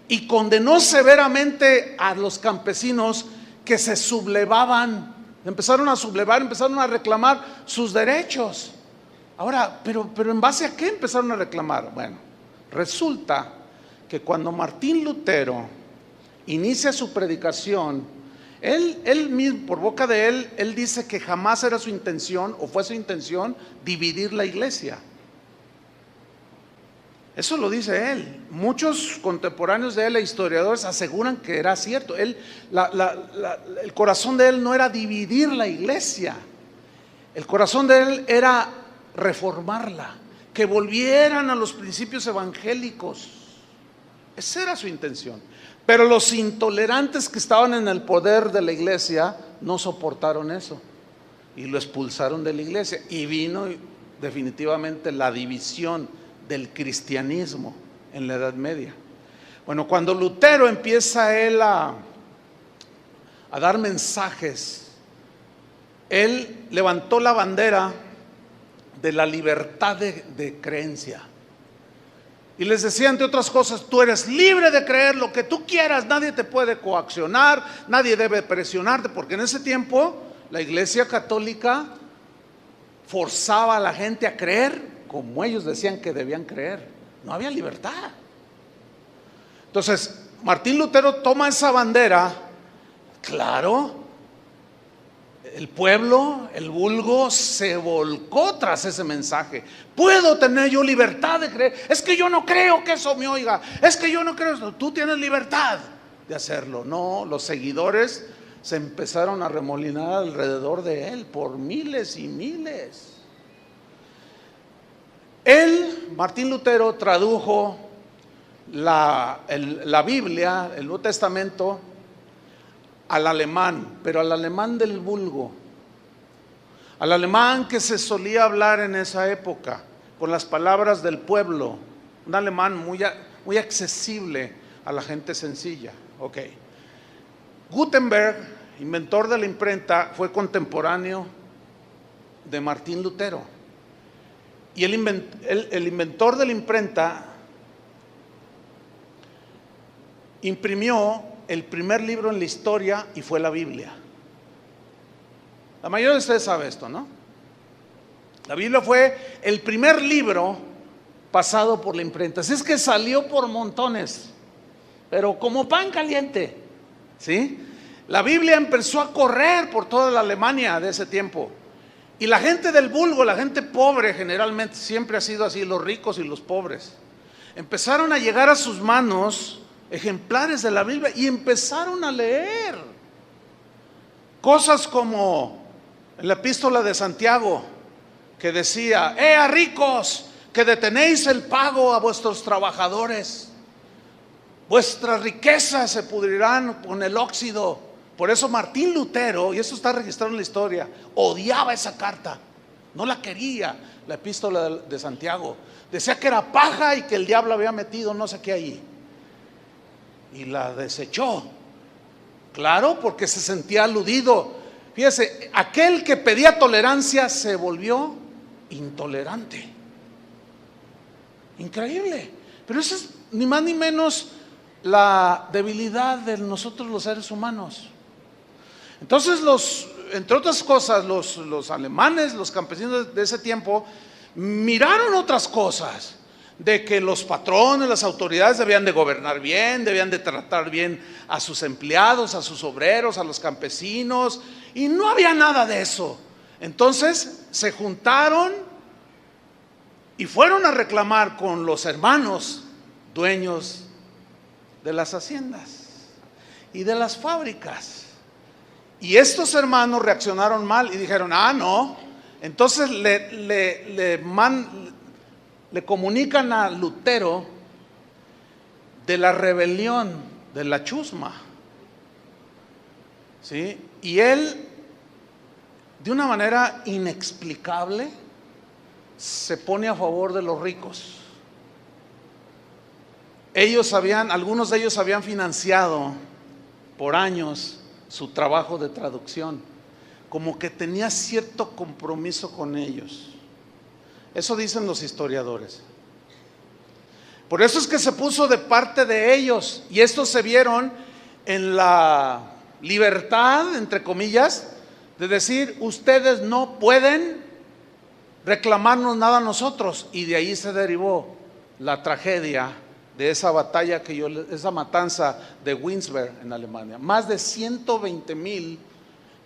y condenó severamente a los campesinos que se sublevaban, empezaron a sublevar, empezaron a reclamar sus derechos. Ahora, pero ¿en base a qué empezaron a reclamar? Bueno, resulta que cuando Martín Lutero inicia su predicación, él mismo, por boca de él dice que jamás era su intención o fue su intención dividir la iglesia. Eso lo dice él. Muchos contemporáneos de él e historiadores aseguran que era cierto. El corazón de él no era dividir la iglesia. El corazón de él era reformarla, que volvieran a los principios evangélicos. Esa era su intención. Pero los intolerantes que estaban en el poder de la iglesia no soportaron eso y lo expulsaron de la iglesia, y vino definitivamente la división del cristianismo en la Edad Media. Bueno, cuando Lutero empieza él a dar mensajes, él levantó la bandera de la libertad de creencia. Y les decía, entre otras cosas, tú eres libre de creer lo que tú quieras, nadie te puede coaccionar, nadie debe presionarte, porque en ese tiempo la iglesia católica forzaba a la gente a creer como ellos decían que debían creer. No había libertad. Entonces, Martín Lutero toma esa bandera, claro. El pueblo, el vulgo, se volcó tras ese mensaje. ¿Puedo tener yo libertad de creer? Es que yo no creo que eso me oiga. Es que yo no creo eso. Tú tienes libertad de hacerlo. No, los seguidores se empezaron a remolinar alrededor de él por miles y miles. Él, Martín Lutero, tradujo la Biblia, el Nuevo Testamento, al alemán, pero al alemán del vulgo, al alemán que se solía hablar en esa época, con las palabras del pueblo, un alemán muy accesible a la gente sencilla. Gutenberg, inventor de la imprenta, fue contemporáneo de Martín Lutero, y el inventor de la imprenta imprimió el primer libro en la historia y fue la Biblia. La mayoría de ustedes sabe esto, ¿no? La Biblia fue el primer libro pasado por la imprenta. Así es que salió por montones, pero como pan caliente, ¿sí? La Biblia empezó a correr por toda la Alemania de ese tiempo. Y la gente del vulgo, la gente pobre, generalmente siempre ha sido así, los ricos y los pobres, empezaron a llegar a sus manos ejemplares de la Biblia y empezaron a leer. Cosas como en la epístola de Santiago, que decía: a ricos, que detenéis el pago a vuestros trabajadores, vuestras riquezas se pudrirán con el óxido. Por eso Martín Lutero, y eso está registrado en la historia, odiaba esa carta, no la quería, la epístola de Santiago. Decía que era paja y que el diablo había metido no sé qué ahí, y la desechó. Claro, porque se sentía aludido. Fíjese, aquel que pedía tolerancia se volvió intolerante. Increíble. Pero eso es ni más ni menos la debilidad de nosotros los seres humanos. Entonces entre otras cosas, los alemanes, los campesinos de ese tiempo, miraron otras cosas, de que los patrones, las autoridades debían de gobernar bien, debían de tratar bien a sus empleados, a sus obreros, a los campesinos, y no había nada de eso. Entonces se juntaron y fueron a reclamar con los hermanos dueños de las haciendas y de las fábricas. Y estos hermanos reaccionaron mal y dijeron: no. Entonces le comunican a Lutero de la rebelión de la chusma, ¿sí? Y él, de una manera inexplicable, se pone a favor de los ricos. Algunos de ellos habían financiado por años su trabajo de traducción, como que tenía cierto compromiso con ellos. Eso dicen los historiadores. Por eso es que se puso de parte de ellos, y estos se vieron en la libertad, entre comillas, de decir: ustedes no pueden reclamarnos nada a nosotros. Y de ahí se derivó la tragedia de esa batalla esa matanza de Winsberg en Alemania. Más de 120,000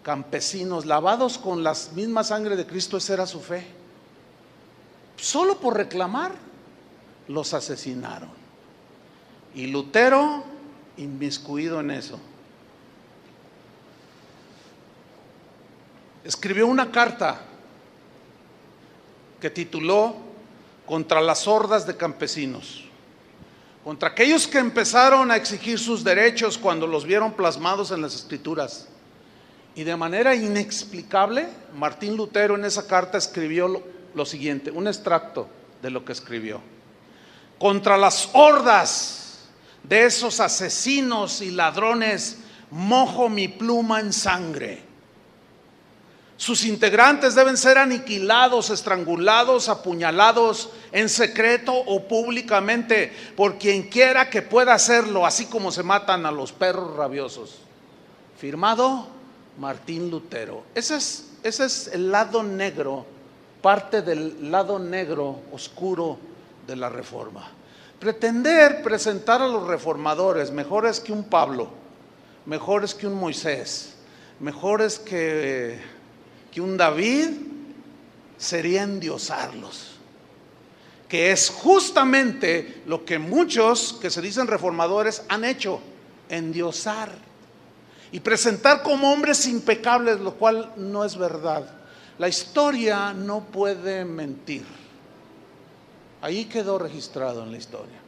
campesinos lavados con la misma sangre de Cristo, esa era su fe. Solo por reclamar, los asesinaron. Y Lutero inmiscuido en eso, escribió una carta que tituló Contra las hordas de campesinos, contra aquellos que empezaron a exigir sus derechos cuando los vieron plasmados en las Escrituras. Y de manera inexplicable, Martín Lutero en esa carta escribió lo siguiente, un extracto de lo que escribió: contra las hordas de esos asesinos y ladrones mojo mi pluma en sangre. Sus integrantes deben ser aniquilados, estrangulados, apuñalados en secreto o públicamente por quien quiera que pueda hacerlo, así como se matan a los perros rabiosos. Firmado Martín Lutero. Ese es el lado negro, parte del lado negro oscuro de la Reforma. Pretender presentar a los reformadores mejores que un Pablo, mejores que un Moisés, mejores que un David, sería endiosarlos, que es justamente lo que muchos que se dicen reformadores han hecho: endiosar y presentar como hombres impecables, lo cual no es verdad. La historia no puede mentir. Ahí quedó registrado en la historia.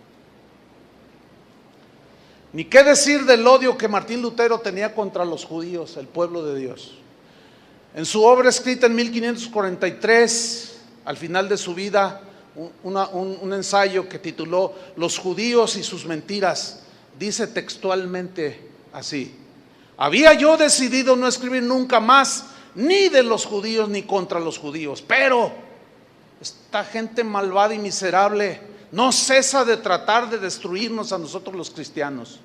Ni qué decir del odio que Martín Lutero tenía contra los judíos, el pueblo de Dios. En su obra escrita en 1543, al final de su vida, un ensayo que tituló Los judíos y sus mentiras, dice textualmente así: había yo decidido no escribir nunca más ni de los judíos ni contra los judíos, pero esta gente malvada y miserable no cesa de tratar de destruirnos a nosotros los cristianos.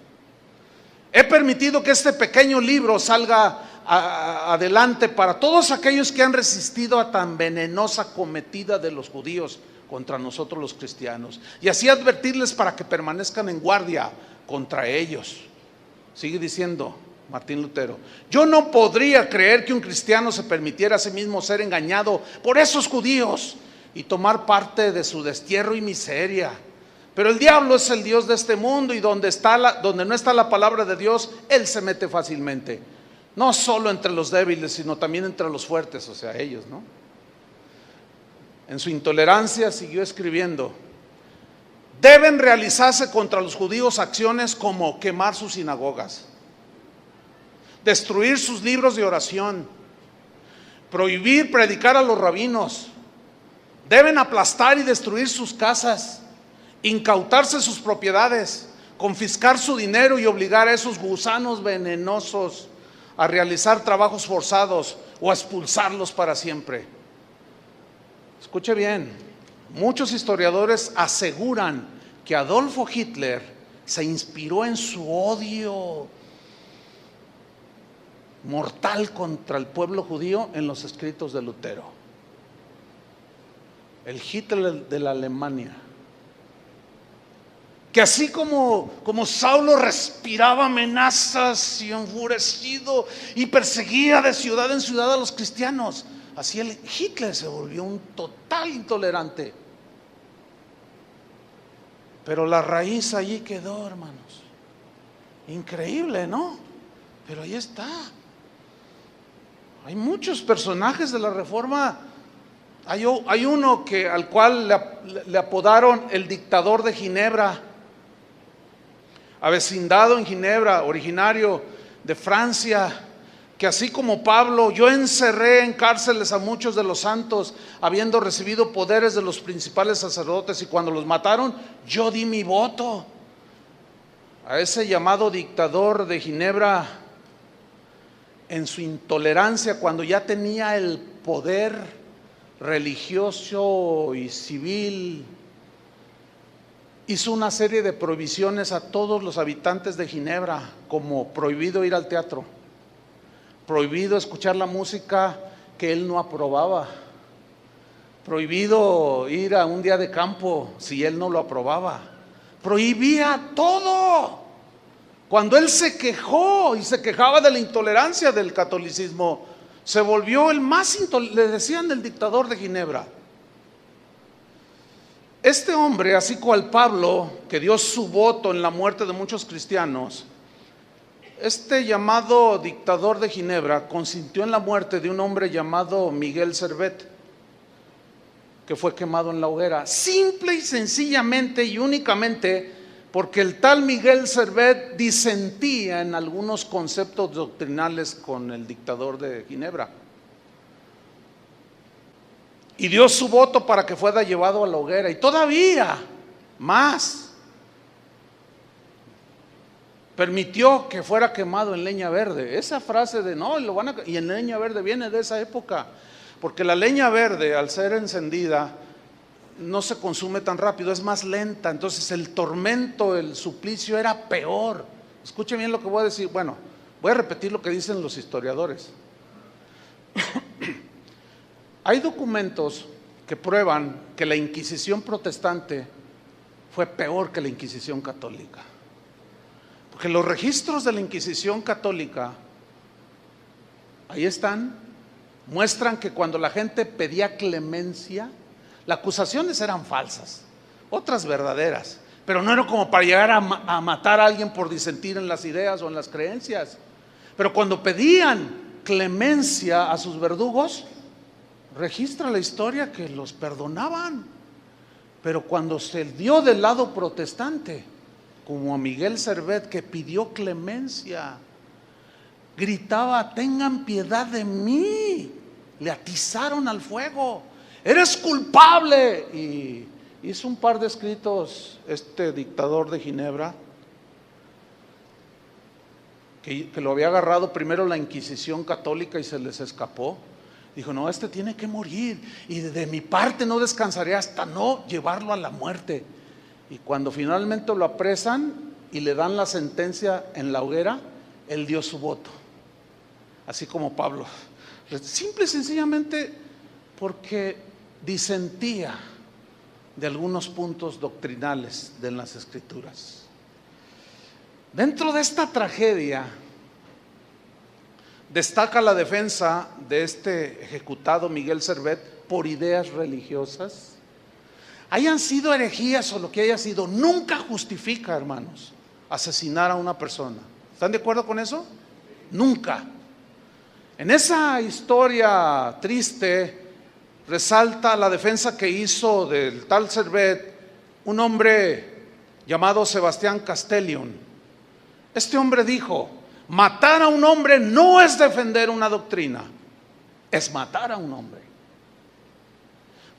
He permitido que este pequeño libro salga adelante para todos aquellos que han resistido a tan venenosa cometida de los judíos contra nosotros los cristianos, y así advertirles para que permanezcan en guardia contra ellos. Sigue diciendo Martín Lutero: yo no podría creer que un cristiano se permitiera a sí mismo ser engañado por esos judíos y tomar parte de su destierro y miseria. Pero el diablo es el Dios de este mundo, y donde no está la palabra de Dios, él se mete fácilmente. No solo entre los débiles, sino también entre los fuertes, o sea, ellos, ¿no? En su intolerancia siguió escribiendo: deben realizarse contra los judíos acciones como quemar sus sinagogas, destruir sus libros de oración, prohibir predicar a los rabinos, deben aplastar y destruir sus casas, incautarse sus propiedades, confiscar su dinero y obligar a esos gusanos venenosos a realizar trabajos forzados o a expulsarlos para siempre. Escuche bien, muchos historiadores aseguran que Adolfo Hitler se inspiró en su odio mortal contra el pueblo judío en los escritos de Lutero. El Hitler de la Alemania, que así como Saulo respiraba amenazas y enfurecido y perseguía de ciudad en ciudad a los cristianos, así el Hitler se volvió un total intolerante. Pero la raíz allí quedó, hermanos. Increíble, ¿no? Pero ahí está. Hay muchos personajes de la Reforma. Hay uno al cual le apodaron el dictador de Ginebra, avecindado en Ginebra, originario de Francia, que así como Pablo, yo encerré en cárceles a muchos de los santos, habiendo recibido poderes de los principales sacerdotes, y cuando los mataron, yo di mi voto. A ese llamado dictador de Ginebra, en su intolerancia, cuando ya tenía el poder religioso y civil, hizo una serie de prohibiciones a todos los habitantes de Ginebra, como prohibido ir al teatro, prohibido escuchar la música que él no aprobaba, prohibido ir a un día de campo si él no lo aprobaba, prohibía todo. Cuando él se quejó y se quejaba de la intolerancia del catolicismo, se volvió el más intolerante, le decían el dictador de Ginebra. Este hombre, así cual Pablo, que dio su voto en la muerte de muchos cristianos, este llamado dictador de Ginebra consintió en la muerte de un hombre llamado Miguel Servet, que fue quemado en la hoguera, simple y sencillamente y únicamente porque el tal Miguel Servet disentía en algunos conceptos doctrinales con el dictador de Ginebra, y dio su voto para que fuera llevado a la hoguera. Y todavía más, permitió que fuera quemado en leña verde. Esa frase de no, y en leña verde viene de esa época, porque la leña verde, al ser encendida, no se consume tan rápido, es más lenta. Entonces el tormento, el suplicio era peor. Escuchen bien lo que voy a decir. Bueno, voy a repetir lo que dicen los historiadores. Hay documentos que prueban que la Inquisición protestante fue peor que la Inquisición católica, porque los registros de la Inquisición católica, ahí están, muestran que cuando la gente pedía clemencia, las acusaciones eran falsas, otras verdaderas, pero no era como para llegar a matar a alguien por disentir en las ideas o en las creencias. Pero cuando pedían clemencia a sus verdugos, registra la historia que los perdonaban. Pero cuando se dio del lado protestante, como a Miguel Servet, que pidió clemencia, gritaba: tengan piedad de mí, le atizaron al fuego, eres culpable. Y hizo un par de escritos este dictador de Ginebra, que lo había agarrado primero la Inquisición católica y se les escapó. Dijo: no, este tiene que morir, y de mi parte no descansaré hasta no llevarlo a la muerte. Y cuando finalmente lo apresan y le dan la sentencia en la hoguera, él dio su voto, así como Pablo, simple y sencillamente porque disentía de algunos puntos doctrinales de las Escrituras. Dentro de esta tragedia destaca la defensa de este ejecutado Miguel Servet por ideas religiosas. Hayan sido herejías o lo que haya sido, nunca justifica, hermanos, asesinar a una persona. ¿Están de acuerdo con eso? Nunca. En esa historia triste resalta la defensa que hizo del tal Servet un hombre llamado Sebastián Castellion. Este hombre dijo: matar a un hombre no es defender una doctrina, es matar a un hombre.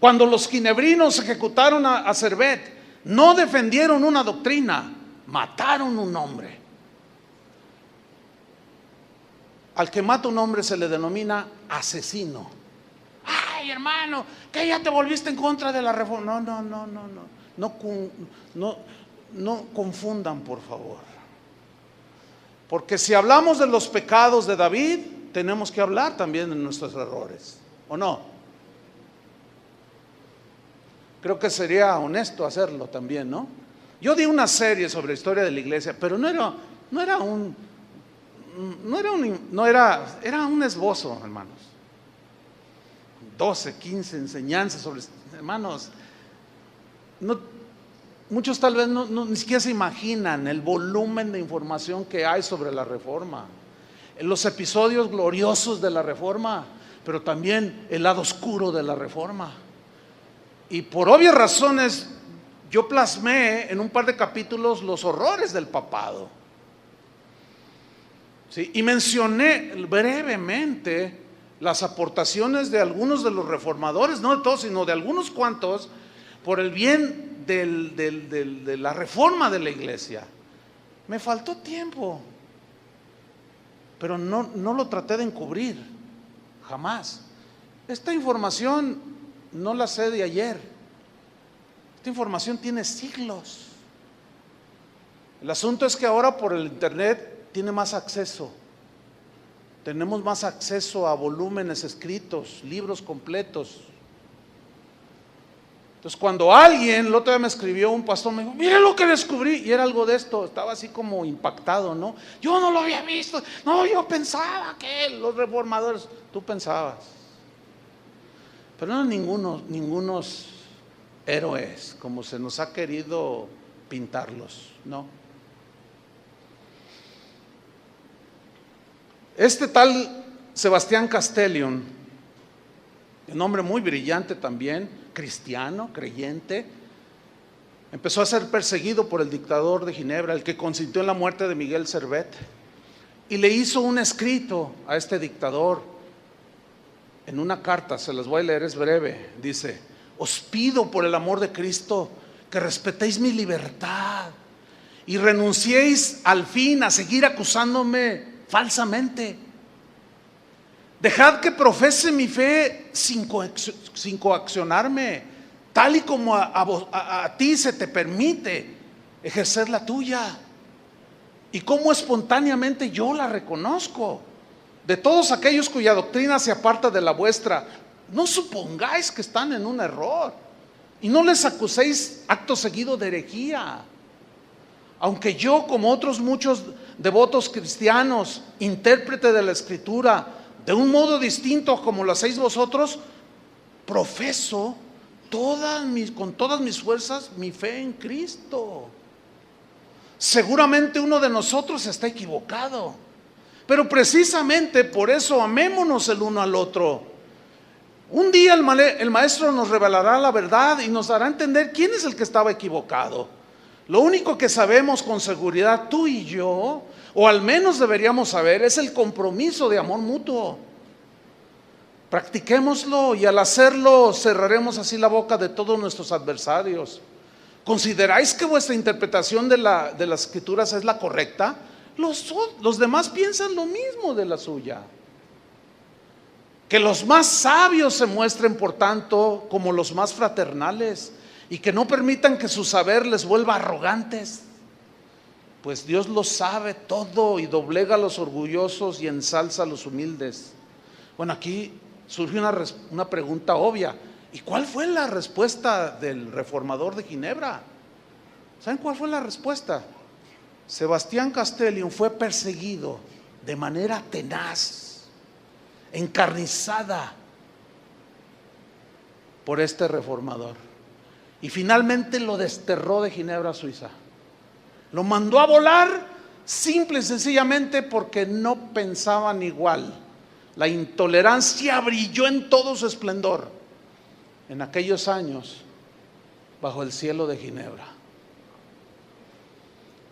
Cuando los ginebrinos ejecutaron a Servet, no defendieron una doctrina, mataron un hombre. Al que mata un hombre se le denomina asesino. Ay, hermano, que ya te volviste en contra de la reforma. No confundan, por favor. Porque si hablamos de los pecados de David, tenemos que hablar también de nuestros errores, ¿o no? Creo que sería honesto hacerlo también, ¿no? Yo di una serie sobre la historia de la iglesia, pero era un esbozo, hermanos. 12, 15 enseñanzas sobre, hermanos, muchos tal vez ni siquiera se imaginan el volumen de información que hay sobre la reforma, los episodios gloriosos de la reforma, pero también el lado oscuro de la reforma. Y por obvias razones yo plasmé en un par de capítulos los horrores del papado. ¿Sí? Y mencioné brevemente las aportaciones de algunos de los reformadores, no de todos, sino de algunos cuantos, por el bien de la reforma de la iglesia. Me faltó tiempo, pero no lo traté de encubrir, jamás. Esta información no la sé de ayer. Esta información tiene siglos. El asunto es que ahora por el internet tiene más acceso. Tenemos más acceso a volúmenes escritos, libros completos. Entonces cuando alguien, el otro día me escribió un pastor, me dijo: mire lo que descubrí, y era algo de esto. Estaba así como impactado, ¿no? Yo no lo había visto. No, yo pensaba que los reformadores. Tú pensabas. Pero no ningunos héroes como se nos ha querido pintarlos, no. Este tal Sebastián Castellion, un hombre muy brillante también, cristiano, creyente, empezó a ser perseguido por el dictador de Ginebra, el que consintió en la muerte de Miguel Servet, y le hizo un escrito a este dictador. En una carta, se las voy a leer, es breve, dice: os pido por el amor de Cristo que respetéis mi libertad y renunciéis al fin a seguir acusándome falsamente. Dejad que profese mi fe sin coaccionarme, tal y como a ti se te permite ejercer la tuya, y como espontáneamente yo la reconozco. De todos aquellos cuya doctrina se aparta de la vuestra, no supongáis que están en un error, y no les acuséis acto seguido de herejía. Aunque yo, como otros muchos devotos cristianos, intérprete de la Escritura de un modo distinto como lo hacéis vosotros, profeso con todas mis fuerzas mi fe en Cristo. Seguramente uno de nosotros está equivocado, pero precisamente por eso amémonos el uno al otro. Un día el maestro nos revelará la verdad y nos dará a entender quién es el que estaba equivocado. Lo único que sabemos con seguridad tú y yo, o al menos deberíamos saber, es el compromiso de amor mutuo. Practiquémoslo, y al hacerlo cerraremos así la boca de todos nuestros adversarios. ¿Consideráis que vuestra interpretación de las Escrituras es la correcta? Los demás piensan lo mismo de la suya. Que los más sabios se muestren, por tanto, como los más fraternales, y que no permitan que su saber les vuelva arrogantes, pues Dios lo sabe todo y doblega a los orgullosos y ensalza a los humildes. Bueno, aquí surge una pregunta obvia: ¿y cuál fue la respuesta del reformador de Ginebra? ¿Saben cuál fue la respuesta? Sebastián Castellion fue perseguido de manera tenaz, encarnizada, por este reformador, y finalmente lo desterró de Ginebra a Suiza. Lo mandó a volar simple y sencillamente porque no pensaban igual. La intolerancia brilló en todo su esplendor en aquellos años bajo el cielo de Ginebra.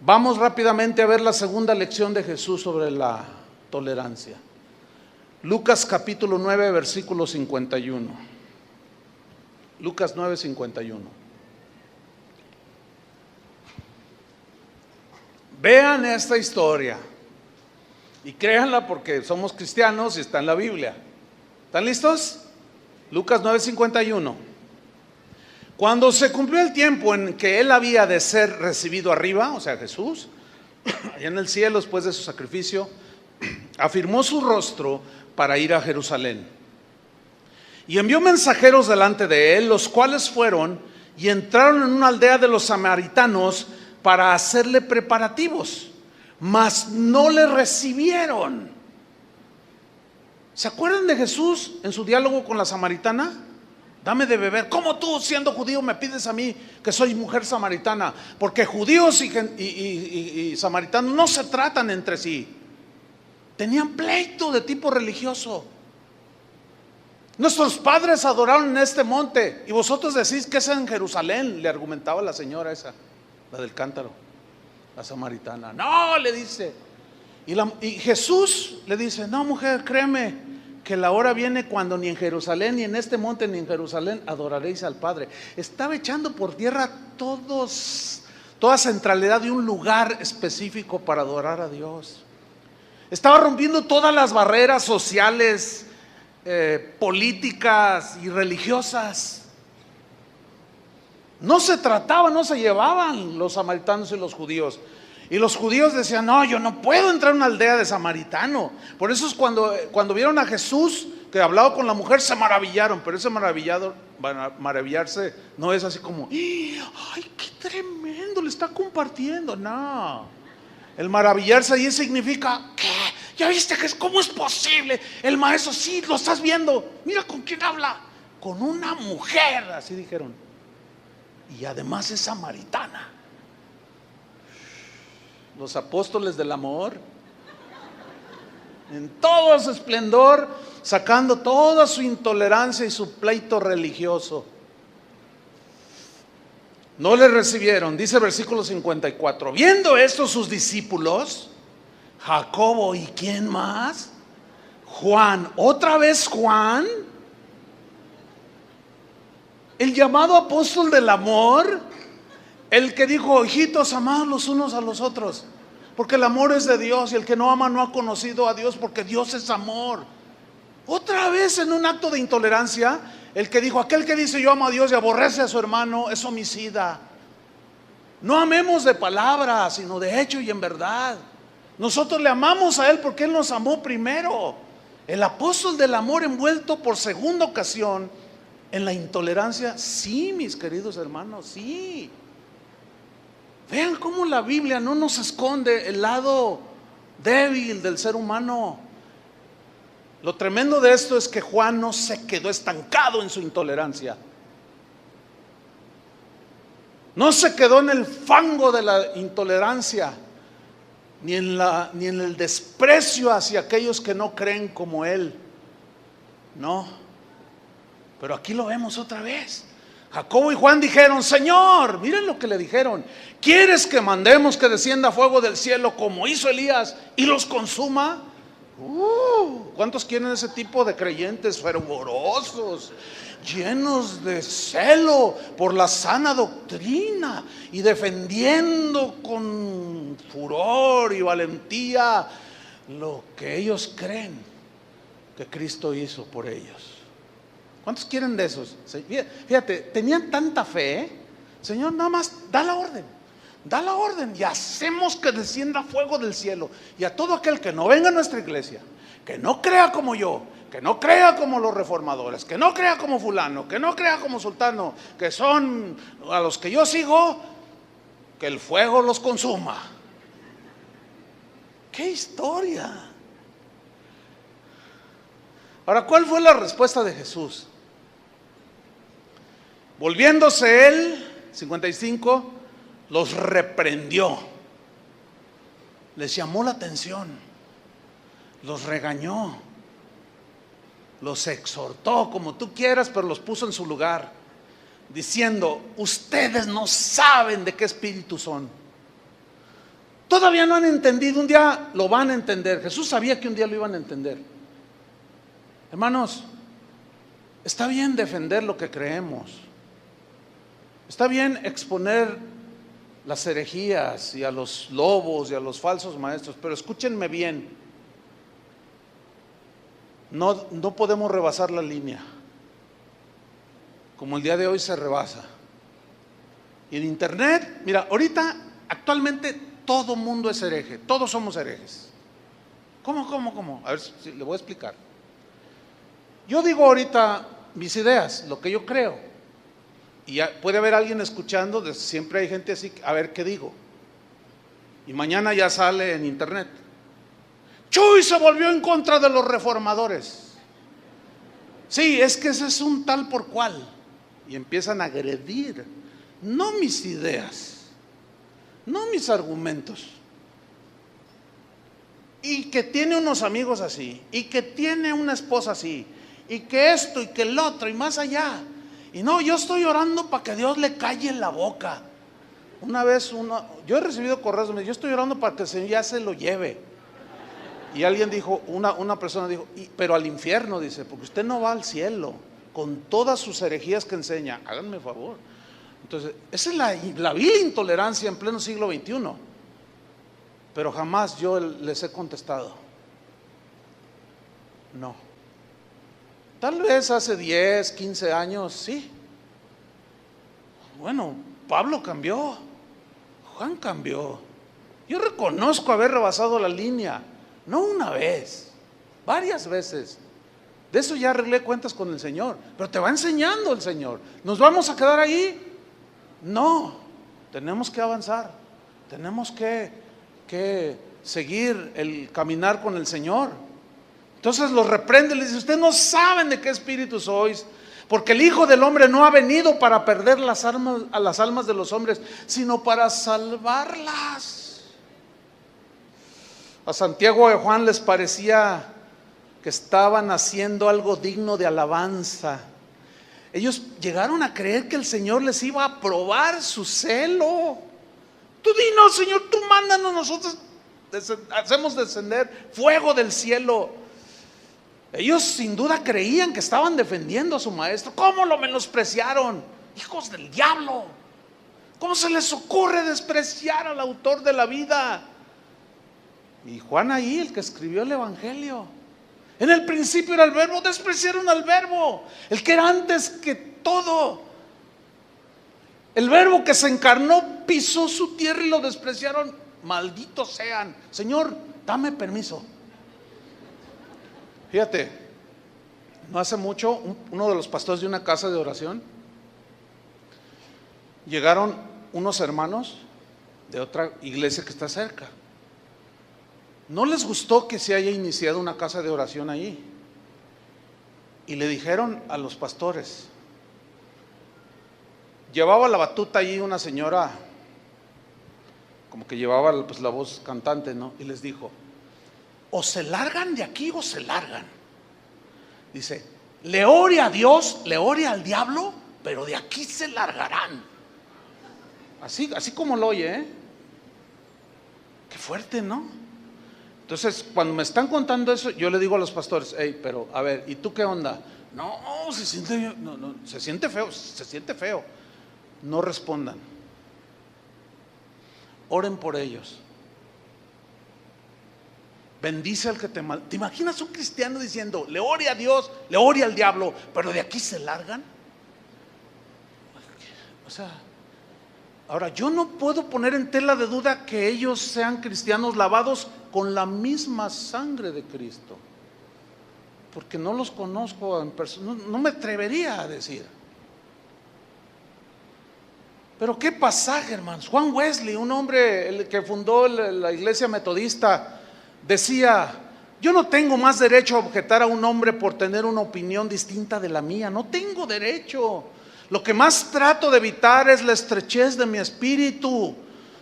Vamos rápidamente a ver la segunda lección de Jesús sobre la tolerancia. Lucas capítulo 9, versículo 51. Lucas 9, 51. Vean esta historia y créanla porque somos cristianos y está en la Biblia. ¿Están listos? Lucas 9, 51. Cuando se cumplió el tiempo en que él había de ser recibido arriba, o sea Jesús, allá en el cielo después de su sacrificio, afirmó su rostro para ir a Jerusalén. Y envió mensajeros delante de él, los cuales fueron y entraron en una aldea de los samaritanos para hacerle preparativos, mas no le recibieron. ¿Se acuerdan de Jesús en su diálogo con la samaritana? Dame de beber. ¿Cómo tú, siendo judío, me pides a mí que soy mujer samaritana? Porque judíos y samaritanos no se tratan entre sí. Tenían pleito de tipo religioso. Nuestros padres adoraron en este monte y vosotros decís que es en Jerusalén, le argumentaba la señora esa, la del cántaro, la samaritana. No, le dice. Y Jesús le dice, no, mujer, créeme que la hora viene cuando ni en Jerusalén, ni en este monte, ni en Jerusalén adoraréis al Padre. Estaba echando por tierra toda centralidad de un lugar específico para adorar a Dios. Estaba rompiendo todas las barreras sociales, políticas y religiosas. No se llevaban los samaritanos y los judíos. Y los judíos decían, no, yo no puedo entrar a una aldea de samaritano. Por eso es cuando vieron a Jesús que hablaba con la mujer, se maravillaron. Pero ese maravillarse no es así como, ¡ay, qué tremendo! Le está compartiendo. No. El maravillarse ahí significa, ¿qué? ¿Ya viste cómo es posible? El maestro, sí, lo estás viendo. Mira con quién habla. Con una mujer, así dijeron. Y además es samaritana. Los apóstoles del amor, en todo su esplendor, sacando toda su intolerancia y su pleito religioso. No le recibieron, dice el versículo 54. Viendo esto sus discípulos, Jacobo y ¿quién más? Juan, otra vez Juan, el llamado apóstol del amor, el que dijo, hijitos, amados los unos a los otros, porque el amor es de Dios y el que no ama no ha conocido a Dios, porque Dios es amor. Otra vez en un acto de intolerancia, el que dijo, aquel que dice yo amo a Dios y aborrece a su hermano es homicida. No amemos de palabra, sino de hecho y en verdad. Nosotros le amamos a Él porque Él nos amó primero. El apóstol del amor envuelto por segunda ocasión en la intolerancia. Sí, mis queridos hermanos, sí. Vean cómo la Biblia no nos esconde el lado débil del ser humano. Lo tremendo de esto es que Juan no se quedó estancado en su intolerancia. No se quedó en el fango de la intolerancia, ni en el desprecio hacia aquellos que no creen como él. No. Pero aquí lo vemos otra vez. Jacobo y Juan dijeron, Señor, miren lo que le dijeron, ¿quieres que mandemos que descienda fuego del cielo como hizo Elías y los consuma? ¿Cuántos quieren ese tipo de creyentes fervorosos, llenos de celo por la sana doctrina y defendiendo con furor y valentía lo que ellos creen que Cristo hizo por ellos? ¿Cuántos quieren de esos? Fíjate, tenían tanta fe, Señor, nada más da la orden y hacemos que descienda fuego del cielo. Y a todo aquel que no venga a nuestra iglesia, que no crea como yo, que no crea como los reformadores, que no crea como fulano, que no crea como sultano, que son a los que yo sigo, que el fuego los consuma. ¡Qué historia! Ahora, ¿cuál fue la respuesta de Jesús? Volviéndose él, 55, los reprendió, les llamó la atención, los regañó los exhortó, como tú quieras, pero los puso en su lugar, diciendo: ustedes no saben de qué espíritu son. Todavía no han entendido, un día lo van a entender. Jesús sabía que un día lo iban a entender. Hermanos, está bien defender lo que creemos, está bien exponer las herejías y a los lobos y a los falsos maestros, pero escúchenme bien, no podemos rebasar la línea como el día de hoy se rebasa. Y en internet, mira, ahorita actualmente todo mundo es hereje, todos somos herejes. ¿Cómo? A ver si le voy a explicar. Yo digo ahorita mis ideas, lo que yo creo, y puede haber alguien escuchando, siempre hay gente así, a ver qué digo, y mañana ya sale en internet: Chuy se volvió en contra de los reformadores. Sí, es que ese es un tal por cual, y empiezan a agredir, no mis ideas, no mis argumentos, y que tiene unos amigos así, y que tiene una esposa así, y que esto y que el otro y más allá. Y no, yo estoy orando para que Dios le calle la boca. Una vez yo he recibido correos, yo estoy orando para que el Señor ya se lo lleve. Y alguien dijo, una persona dijo: pero al infierno, dice, porque usted no va al cielo con todas sus herejías que enseña, háganme favor. Entonces, esa es la vil intolerancia en pleno siglo XXI. Pero jamás yo les he contestado, no. Tal vez hace 10, 15 años, sí. Bueno, Pablo cambió, Juan cambió. Yo reconozco haber rebasado la línea, no una vez, varias veces. De eso ya arreglé cuentas con el Señor, pero te va enseñando el Señor. ¿Nos vamos a quedar ahí? No, tenemos que avanzar, tenemos que seguir el caminar con el Señor. Entonces los reprende, les dice: ustedes no saben de qué espíritu sois, porque el Hijo del Hombre no ha venido para perder a las almas de los hombres, sino para salvarlas. A Santiago y a Juan les parecía que estaban haciendo algo digno de alabanza. Ellos llegaron a creer que el Señor les iba a probar su celo. Tú dinos, Señor, tú mándanos, nosotros hacemos descender fuego del cielo. Ellos sin duda creían que estaban defendiendo a su maestro. ¿Cómo lo menospreciaron? Hijos del diablo. ¿Cómo se les ocurre despreciar al autor de la vida? Y Juan ahí, el que escribió el evangelio: en el principio era el verbo. Despreciaron al verbo, el que era antes que todo. El verbo que se encarnó pisó su tierra y lo despreciaron. Malditos sean. Señor, dame permiso. Fíjate, no hace mucho uno de los pastores de una casa de oración, llegaron unos hermanos de otra iglesia que está cerca. No les gustó que se haya iniciado una casa de oración allí, y le dijeron a los pastores, llevaba la batuta allí una señora, como que llevaba pues la voz cantante, ¿no? Y les dijo: o se largan de aquí o se largan. Dice: le ore a Dios, le ore al diablo, pero de aquí se largarán. Así como lo oye, ¿eh? Qué fuerte, ¿no? Entonces, cuando me están contando eso, yo le digo a los pastores: hey, pero a ver, ¿y tú qué onda? No, se siente feo. No respondan. Oren por ellos. Bendice al que te mal. ¿Te imaginas un cristiano diciendo: le ore a Dios, le ore al diablo, pero de aquí se largan? O sea, ahora yo no puedo poner en tela de duda que ellos sean cristianos lavados con la misma sangre de Cristo, porque no los conozco en persona, no me atrevería a decir. Pero qué pasaje, hermanos. Juan Wesley, un hombre el que fundó la iglesia metodista, decía: yo no tengo más derecho a objetar a un hombre por tener una opinión distinta de la mía. No tengo derecho. Lo que más trato de evitar es la estrechez de mi espíritu,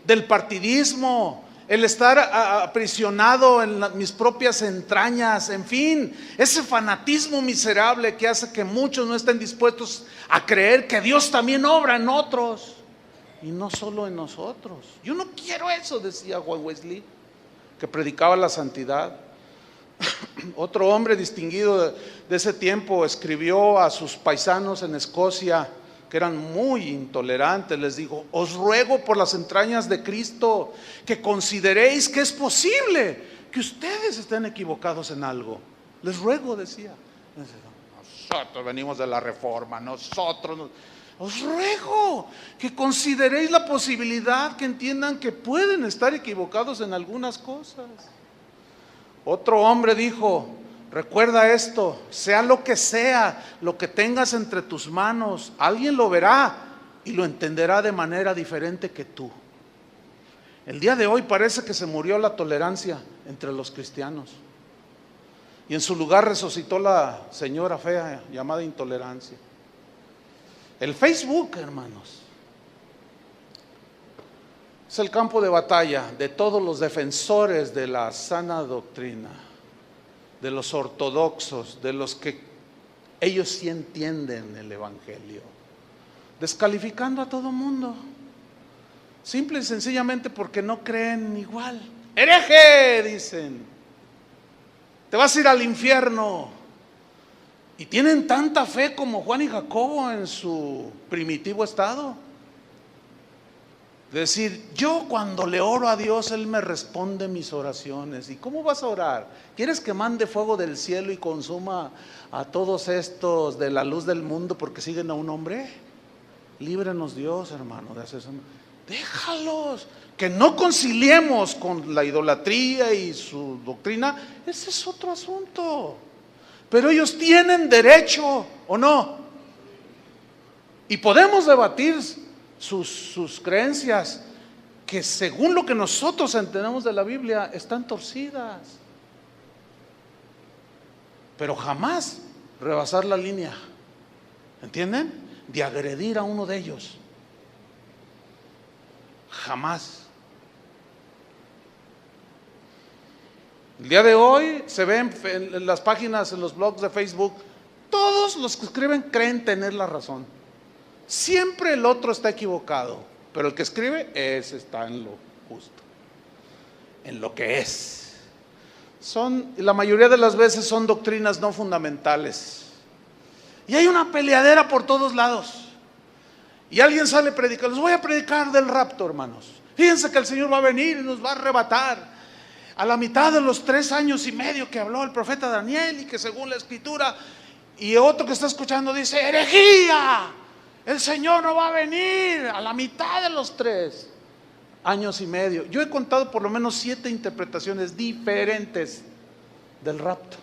del partidismo, el estar aprisionado en mis propias entrañas, en fin, ese fanatismo miserable que hace que muchos no estén dispuestos a creer que Dios también obra en otros y no solo en nosotros. Yo no quiero eso, decía Juan Wesley, que predicaba la santidad. Otro hombre distinguido de ese tiempo escribió a sus paisanos en Escocia, que eran muy intolerantes, les dijo: os ruego por las entrañas de Cristo que consideréis que es posible que ustedes estén equivocados en algo. Les ruego, decía. Nosotros venimos de la Reforma, os ruego que consideréis la posibilidad, que entiendan que pueden estar equivocados en algunas cosas. Otro hombre dijo: recuerda esto, sea lo que tengas entre tus manos, alguien lo verá y lo entenderá de manera diferente que tú. El día de hoy parece que se murió la tolerancia entre los cristianos y en su lugar resucitó la señora fea llamada intolerancia. El Facebook, hermanos, es el campo de batalla de todos los defensores de la sana doctrina, de los ortodoxos, de los que ellos sí entienden el evangelio, descalificando a todo mundo, simple y sencillamente porque no creen igual. ¡Hereje!, dicen, te vas a ir al infierno. Y tienen tanta fe como Juan y Jacobo en su primitivo estado. Decir: yo cuando le oro a Dios, Él me responde mis oraciones. ¿Y cómo vas a orar? ¿Quieres que mande fuego del cielo y consuma a todos estos de la luz del mundo porque siguen a un hombre? Líbrenos Dios, hermano, de hacer eso. Déjalos, que no conciliemos con la idolatría y su doctrina, ese es otro asunto. Pero ellos tienen derecho, ¿o no? Y podemos debatir sus creencias, que según lo que nosotros entendemos de la Biblia están torcidas, pero jamás rebasar la línea, ¿entienden? De agredir a uno de ellos, jamás. El día de hoy se ven en las páginas, en los blogs de Facebook, todos los que escriben creen tener la razón. Siempre el otro está equivocado, pero el que escribe, ese está en lo justo, en lo que es. La mayoría de las veces son doctrinas no fundamentales. Y hay una peleadera por todos lados. Y alguien sale a predicar: les voy a predicar del rapto, hermanos. Fíjense que el Señor va a venir y nos va a arrebatar a la mitad de los 3 años y medio que habló el profeta Daniel, y que según la escritura. Y otro que está escuchando dice: herejía, el Señor no va a venir a la mitad de los 3 años y medio. Yo he contado por lo menos 7 interpretaciones diferentes del rapto.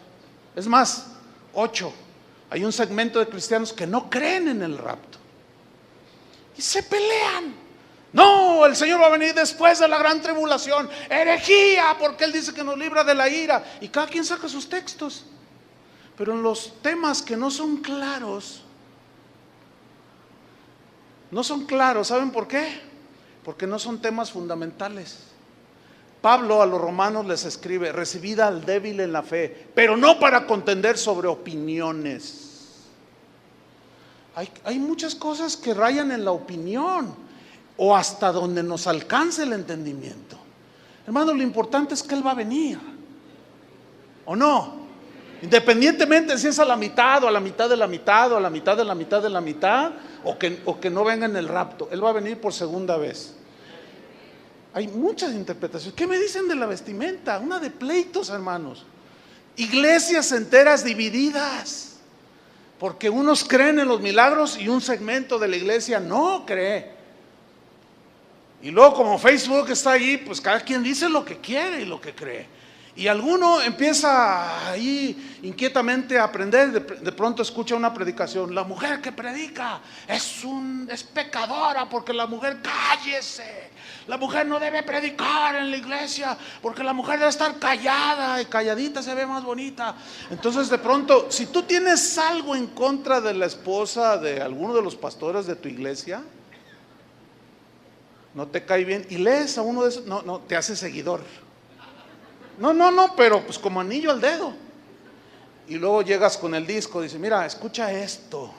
Es más, 8. Hay un segmento de cristianos que no creen en el rapto y se pelean. No, el Señor va a venir después de la gran tribulación. Herejía, porque Él dice que nos libra de la ira. Y cada quien saca sus textos. Pero en los temas que no son claros, ¿saben por qué? Porque no son temas fundamentales. Pablo a los romanos les escribe: recibid al débil en la fe, pero no para contender sobre opiniones. Hay muchas cosas que rayan en la opinión, o hasta donde nos alcance el entendimiento. Hermano, lo importante es que Él va a venir, ¿o no? Independientemente si es a la mitad, o a la mitad de la mitad, o a la mitad de la mitad de la mitad, o que no venga en el rapto. Él va a venir por segunda vez. Hay muchas interpretaciones. ¿Qué me dicen de la vestimenta? Una de pleitos, hermanos. Iglesias enteras divididas, porque unos creen en los milagros y un segmento de la iglesia no cree. Y luego, como Facebook está ahí, pues cada quien dice lo que quiere y lo que cree. Y alguno empieza ahí inquietamente a aprender. De pronto escucha una predicación: la mujer que predica es pecadora, porque la mujer, cállese, la mujer no debe predicar en la iglesia, porque la mujer debe estar callada, y calladita se ve más bonita. Entonces, de pronto, si tú tienes algo en contra de la esposa de alguno de los pastores de tu iglesia, no te cae bien y lees a uno de esos, no, te hace seguidor. No, pero pues como anillo al dedo. Y luego llegas con el disco, dice, mira, escucha esto.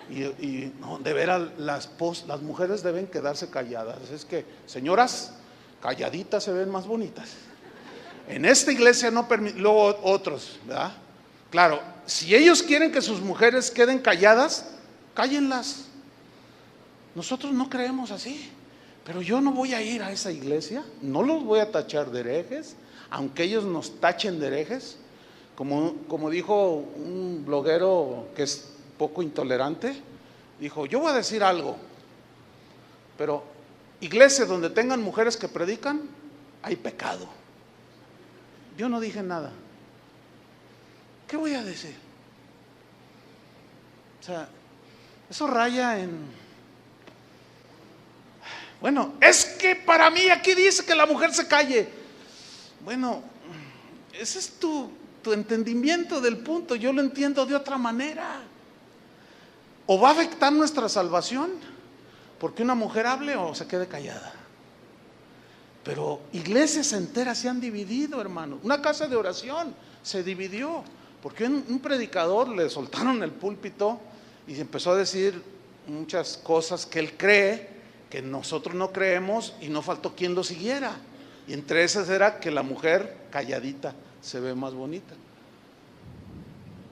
Y no, de veras, las mujeres deben quedarse calladas. Es que, señoras, calladitas se ven más bonitas. En esta iglesia no permite, luego otros, ¿verdad? Claro, si ellos quieren que sus mujeres queden calladas, cállenlas. Nosotros no creemos así. Pero yo no voy a ir a esa iglesia, no los voy a tachar de herejes, aunque ellos nos tachen de herejes. Como dijo un bloguero que es poco intolerante, dijo, yo voy a decir algo, pero iglesias donde tengan mujeres que predican, hay pecado. Yo no dije nada. ¿Qué voy a decir? O sea, eso raya en... Bueno, es que para mí aquí dice que la mujer se calle. Bueno, ese es tu entendimiento del punto. Yo lo entiendo de otra manera. O va a afectar nuestra salvación porque una mujer hable o se quede callada. Pero iglesias enteras se han dividido, hermano. Una casa de oración se dividió porque un predicador le soltaron el púlpito y empezó a decir muchas cosas que él cree que nosotros no creemos, y no faltó quien lo siguiera. Y entre esas era que la mujer calladita se ve más bonita.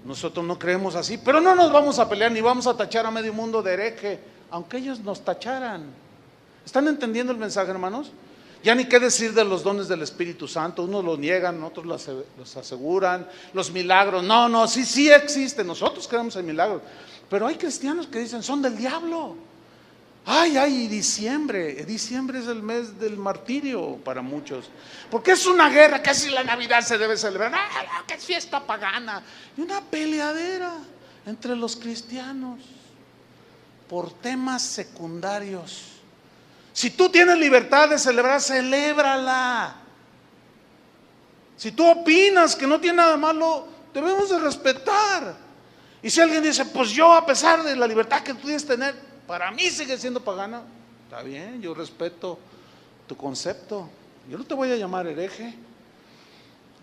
Nosotros no creemos así, pero no nos vamos a pelear ni vamos a tachar a medio mundo de hereje, aunque ellos nos tacharan. ¿Están entendiendo el mensaje, hermanos? Ya ni qué decir de los dones del Espíritu Santo. Unos los niegan, otros los aseguran. Los milagros, no, sí existen. Nosotros creemos en milagros, pero hay cristianos que dicen son del diablo. Ay, diciembre es el mes del martirio para muchos, porque es una guerra, casi la Navidad se debe celebrar, que es fiesta pagana, y una peleadera entre los cristianos por temas secundarios. Si tú tienes libertad de celebrar, celébrala. Si tú opinas que no tiene nada malo, debemos de respetar. Y si alguien dice, pues yo, a pesar de la libertad que tú tienes tener, para mí sigue siendo pagana, está bien, yo respeto tu concepto. Yo no te voy a llamar hereje.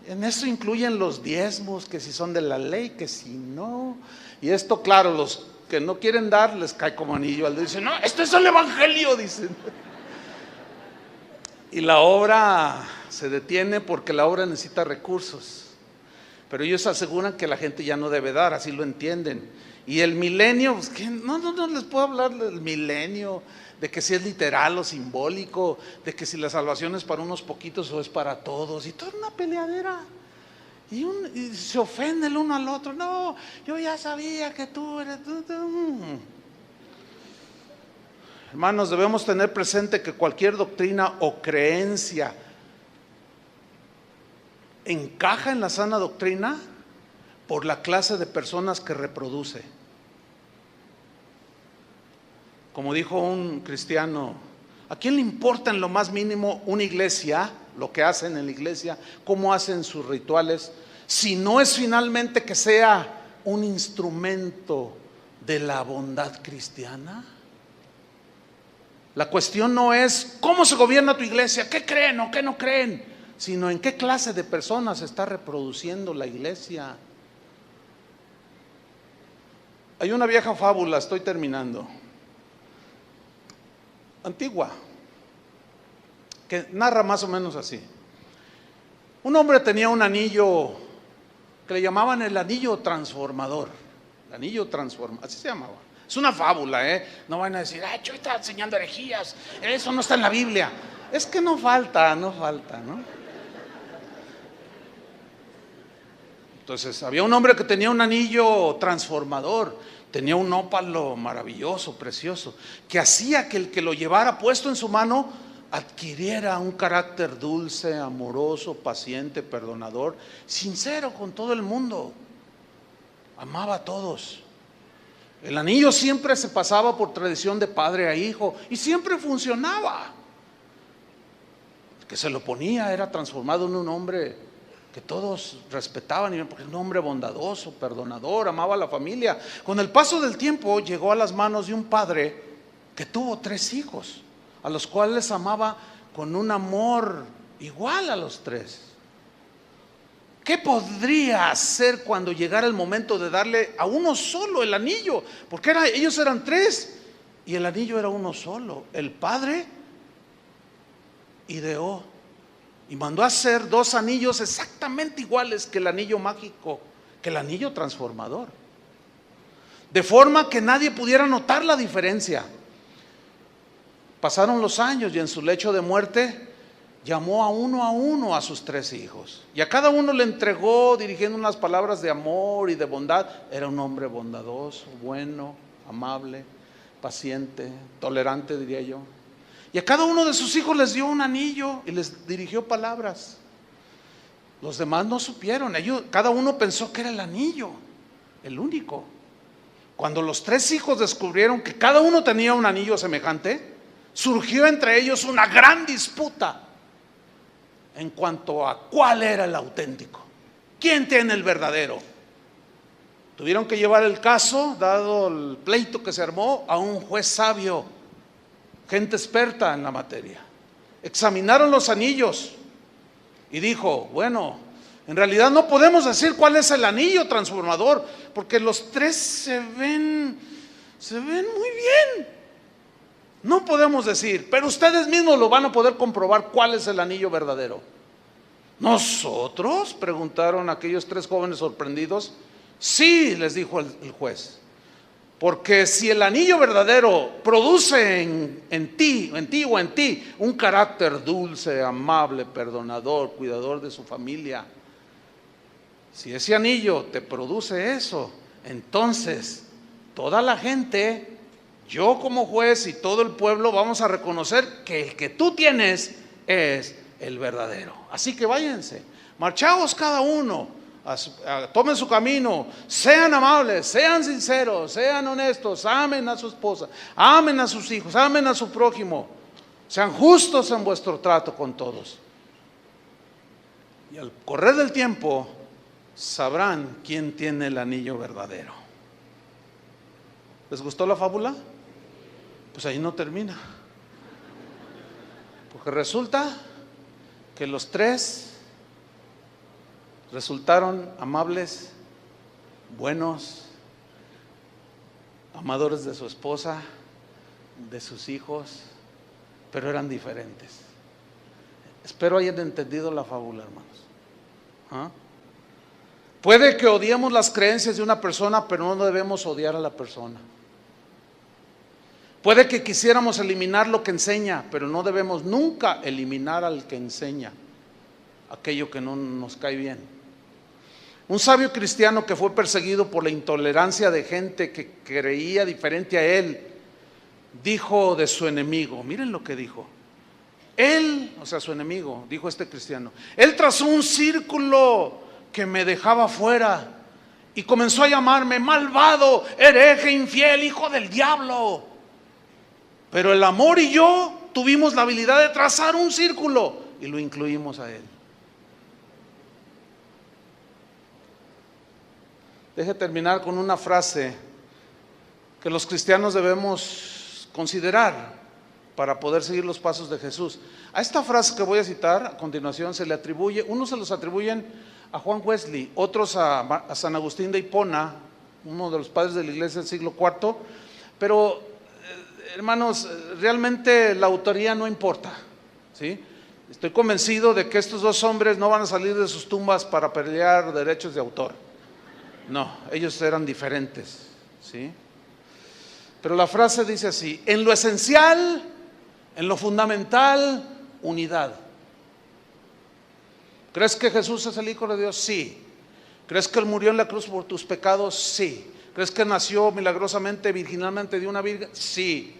En eso incluyen los diezmos, que si son de la ley, que si no. Y esto, claro, los que no quieren dar les cae como anillo al dedo. Dicen, no, esto es el evangelio, dicen. Y la obra se detiene porque la obra necesita recursos. Pero ellos aseguran que la gente ya no debe dar, así lo entienden. Y el milenio, pues que no les puedo hablar del milenio, de que si es literal o simbólico, de que si la salvación es para unos poquitos o es para todos, y toda una peleadera. Y se ofende el uno al otro. No, yo ya sabía que tú eres... Hermanos, debemos tener presente que cualquier doctrina o creencia encaja en la sana doctrina por la clase de personas que reproduce. Como dijo un cristiano, ¿a quién le importa en lo más mínimo una iglesia, lo que hacen en la iglesia, cómo hacen sus rituales, si no es finalmente que sea un instrumento de la bondad cristiana? La cuestión no es cómo se gobierna tu iglesia, qué creen o qué no creen, sino en qué clase de personas está reproduciendo la iglesia. Hay una vieja fábula, estoy terminando, antigua, que narra más o menos así. Un hombre tenía un anillo que le llamaban el anillo transformador. El anillo transformador, así se llamaba. Es una fábula, no van a decir, yo estaba enseñando herejías, eso no está en la Biblia. Es que no falta, ¿no? Entonces había un hombre que tenía un anillo transformador, tenía un ópalo maravilloso, precioso, que hacía que el que lo llevara puesto en su mano adquiriera un carácter dulce, amoroso, paciente, perdonador, sincero con todo el mundo, amaba a todos. El anillo siempre se pasaba por tradición de padre a hijo y siempre funcionaba. El que se lo ponía era transformado en un hombre que todos respetaban, porque era un hombre bondadoso, perdonador, amaba a la familia. Con el paso del tiempo llegó a las manos de un padre que tuvo 3 hijos. a los cuales amaba con un amor igual a los tres. ¿Qué podría hacer cuando llegara el momento de darle a uno solo el anillo? Porque ellos eran tres y el anillo era uno solo. El Padre ideó y mandó a hacer dos anillos exactamente iguales que el anillo mágico, que el anillo transformador, de forma que nadie pudiera notar la diferencia. Pasaron los años y en su lecho de muerte llamó a uno a sus tres hijos, y a cada uno le entregó dirigiendo unas palabras de amor y de bondad. Era un hombre bondadoso, bueno, amable, paciente, tolerante, diría yo. Y a cada uno de sus hijos les dio un anillo y les dirigió palabras. Los demás no supieron, cada uno pensó que era el anillo, el único. Cuando los tres hijos descubrieron que cada uno tenía un anillo semejante, surgió entre ellos una gran disputa en cuanto a cuál era el auténtico, quién tiene el verdadero. Tuvieron que llevar el caso, dado el pleito que se armó, a un juez sabio, gente experta en la materia. Examinaron los anillos y dijo: bueno, en realidad no podemos decir cuál es el anillo transformador, porque los tres se ven muy bien. No podemos decir, pero ustedes mismos lo van a poder comprobar cuál es el anillo verdadero. ¿Nosotros?, preguntaron aquellos tres jóvenes sorprendidos. Sí, les dijo el juez, porque si el anillo verdadero produce en ti un carácter dulce, amable, perdonador, cuidador de su familia, si ese anillo te produce eso, entonces toda la gente, yo como juez y todo el pueblo, vamos a reconocer que el que tú tienes es el verdadero. Así que váyanse, marchaos cada uno, tomen su camino, sean amables, sean sinceros, sean honestos, amen a su esposa, amen a sus hijos, amen a su prójimo, sean justos en vuestro trato con todos. Y al correr del tiempo sabrán quién tiene el anillo verdadero. ¿Les gustó la fábula? Pues ahí no termina, porque resulta que los tres resultaron amables, buenos, amadores de su esposa, de sus hijos, pero eran diferentes. Espero hayan entendido la fábula, hermanos. Puede que odiemos las creencias de una persona, pero no debemos odiar a la persona. Puede que quisiéramos eliminar lo que enseña, pero no debemos nunca eliminar al que enseña aquello que no nos cae bien. Un sabio cristiano que fue perseguido por la intolerancia de gente que creía diferente a él, dijo de su enemigo, miren lo que dijo. Él, o sea, su enemigo, dijo este cristiano, él trazó un círculo que me dejaba fuera y comenzó a llamarme malvado, hereje, infiel, hijo del diablo. Pero el amor y yo tuvimos la habilidad de trazar un círculo y lo incluimos a él. Deje terminar con una frase que los cristianos debemos considerar para poder seguir los pasos de Jesús. A esta frase que voy a citar a continuación se le atribuye, unos se los atribuyen a Juan Wesley, otros a San Agustín de Hipona, uno de los padres de la iglesia del siglo IV, pero hermanos, realmente la autoría no importa, ¿sí? Estoy convencido de que estos dos hombres no van a salir de sus tumbas para pelear derechos de autor. No, ellos eran diferentes, ¿sí? Pero la frase dice así: en lo esencial, en lo fundamental, unidad. ¿Crees que Jesús es el Hijo de Dios? Sí. ¿Crees que Él murió en la cruz por tus pecados? Sí. ¿Crees que nació milagrosamente, virginalmente de una virgen? Sí.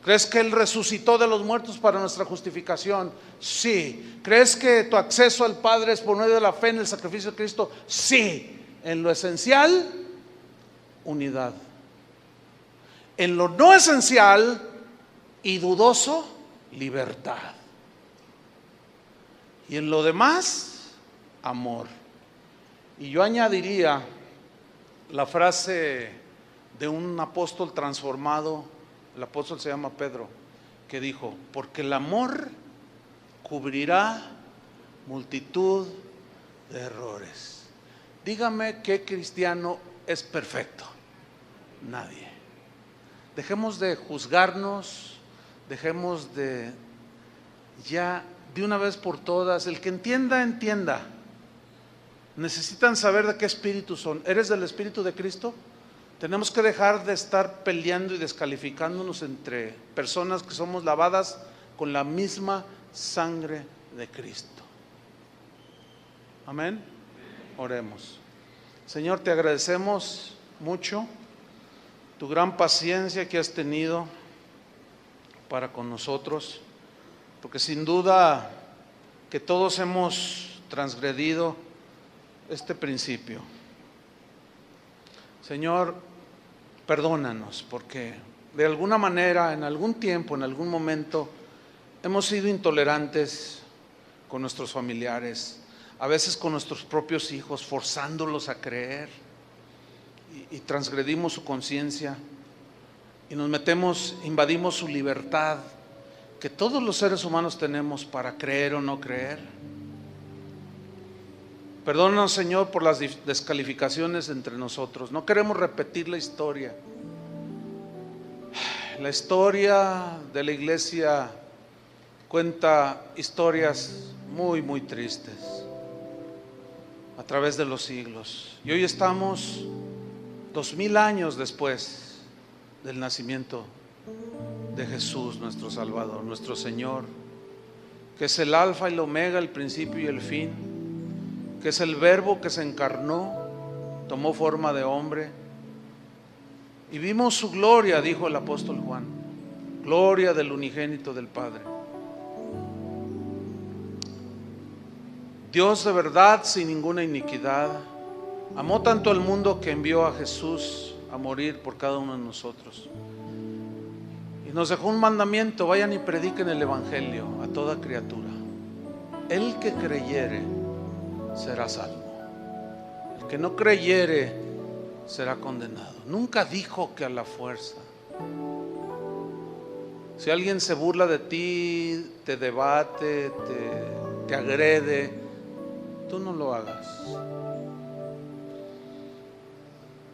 ¿Crees que Él resucitó de los muertos para nuestra justificación? Sí. ¿Crees que tu acceso al Padre es por medio de la fe en el sacrificio de Cristo? Sí. En lo esencial, unidad. En lo no esencial y dudoso, libertad. Y en lo demás, amor. Y yo añadiría la frase de un apóstol transformado, el apóstol se llama Pedro, que dijo, porque el amor cubrirá multitud de errores. Dígame qué cristiano es perfecto. Nadie. Dejemos de juzgarnos, dejemos de ya de una vez por todas, el que entienda, entienda. Necesitan saber de qué espíritu son. ¿Eres del espíritu de Cristo? Tenemos que dejar de estar peleando y descalificándonos entre personas que somos lavadas con la misma sangre de Cristo. Amén. Oremos. Señor, te agradecemos mucho tu gran paciencia que has tenido para con nosotros, porque sin duda que todos hemos transgredido este principio. Señor, perdónanos, porque de alguna manera, en algún tiempo, en algún momento, hemos sido intolerantes con nuestros familiares, a veces con nuestros propios hijos, forzándolos a creer, y transgredimos su conciencia y nos metemos, invadimos su libertad que todos los seres humanos tenemos para creer o no creer. Perdónanos, Señor, por las descalificaciones entre nosotros. No queremos repetir la historia. La historia de la iglesia cuenta historias muy, muy tristes a través de los siglos. Y hoy estamos 2000 años después del nacimiento de Jesús, nuestro Salvador, nuestro Señor, que es el alfa y el omega, el principio y el fin, que es el verbo que se encarnó, tomó forma de hombre y vimos su gloria, dijo el apóstol Juan, gloria del unigénito del Padre. Dios de verdad, sin ninguna iniquidad, amó tanto al mundo que envió a Jesús a morir por cada uno de nosotros. Y nos dejó un mandamiento: vayan y prediquen el evangelio a toda criatura. El que creyere será salvo, el que no creyere será condenado. Nunca dijo que a la fuerza. Si alguien se burla de ti, te debate, te agrede, tú no lo hagas.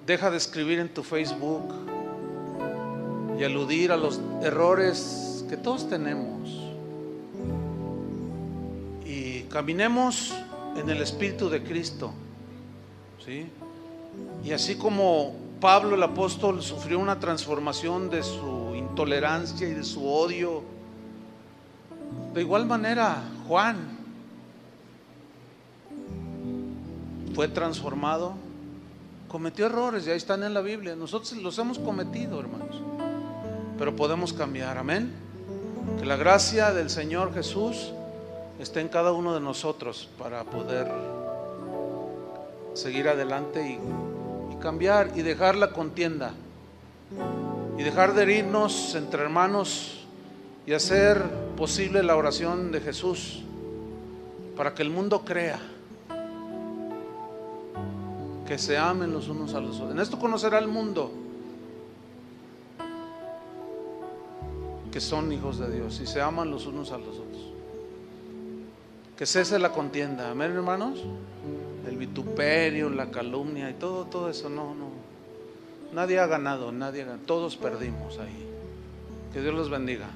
Deja de escribir en tu Facebook y aludir a los errores que todos tenemos, y caminemos en el Espíritu de Cristo, ¿sí? Y así como Pablo el apóstol sufrió una transformación de su intolerancia y de su odio, de igual manera Juan fue transformado, cometió errores y ahí están en la Biblia. Nosotros los hemos cometido, hermanos, pero podemos cambiar. Amén. Que la gracia del Señor Jesús esté en cada uno de nosotros para poder seguir adelante y cambiar y dejar la contienda y dejar de herirnos entre hermanos y hacer posible la oración de Jesús para que el mundo crea, que se amen los unos a los otros. En esto conocerá el mundo que son hijos de Dios y se aman los unos a los otros. Que cese la contienda. Amén, hermanos. El vituperio, la calumnia y todo eso, no. Nadie ha ganado, todos perdimos ahí. Que Dios los bendiga.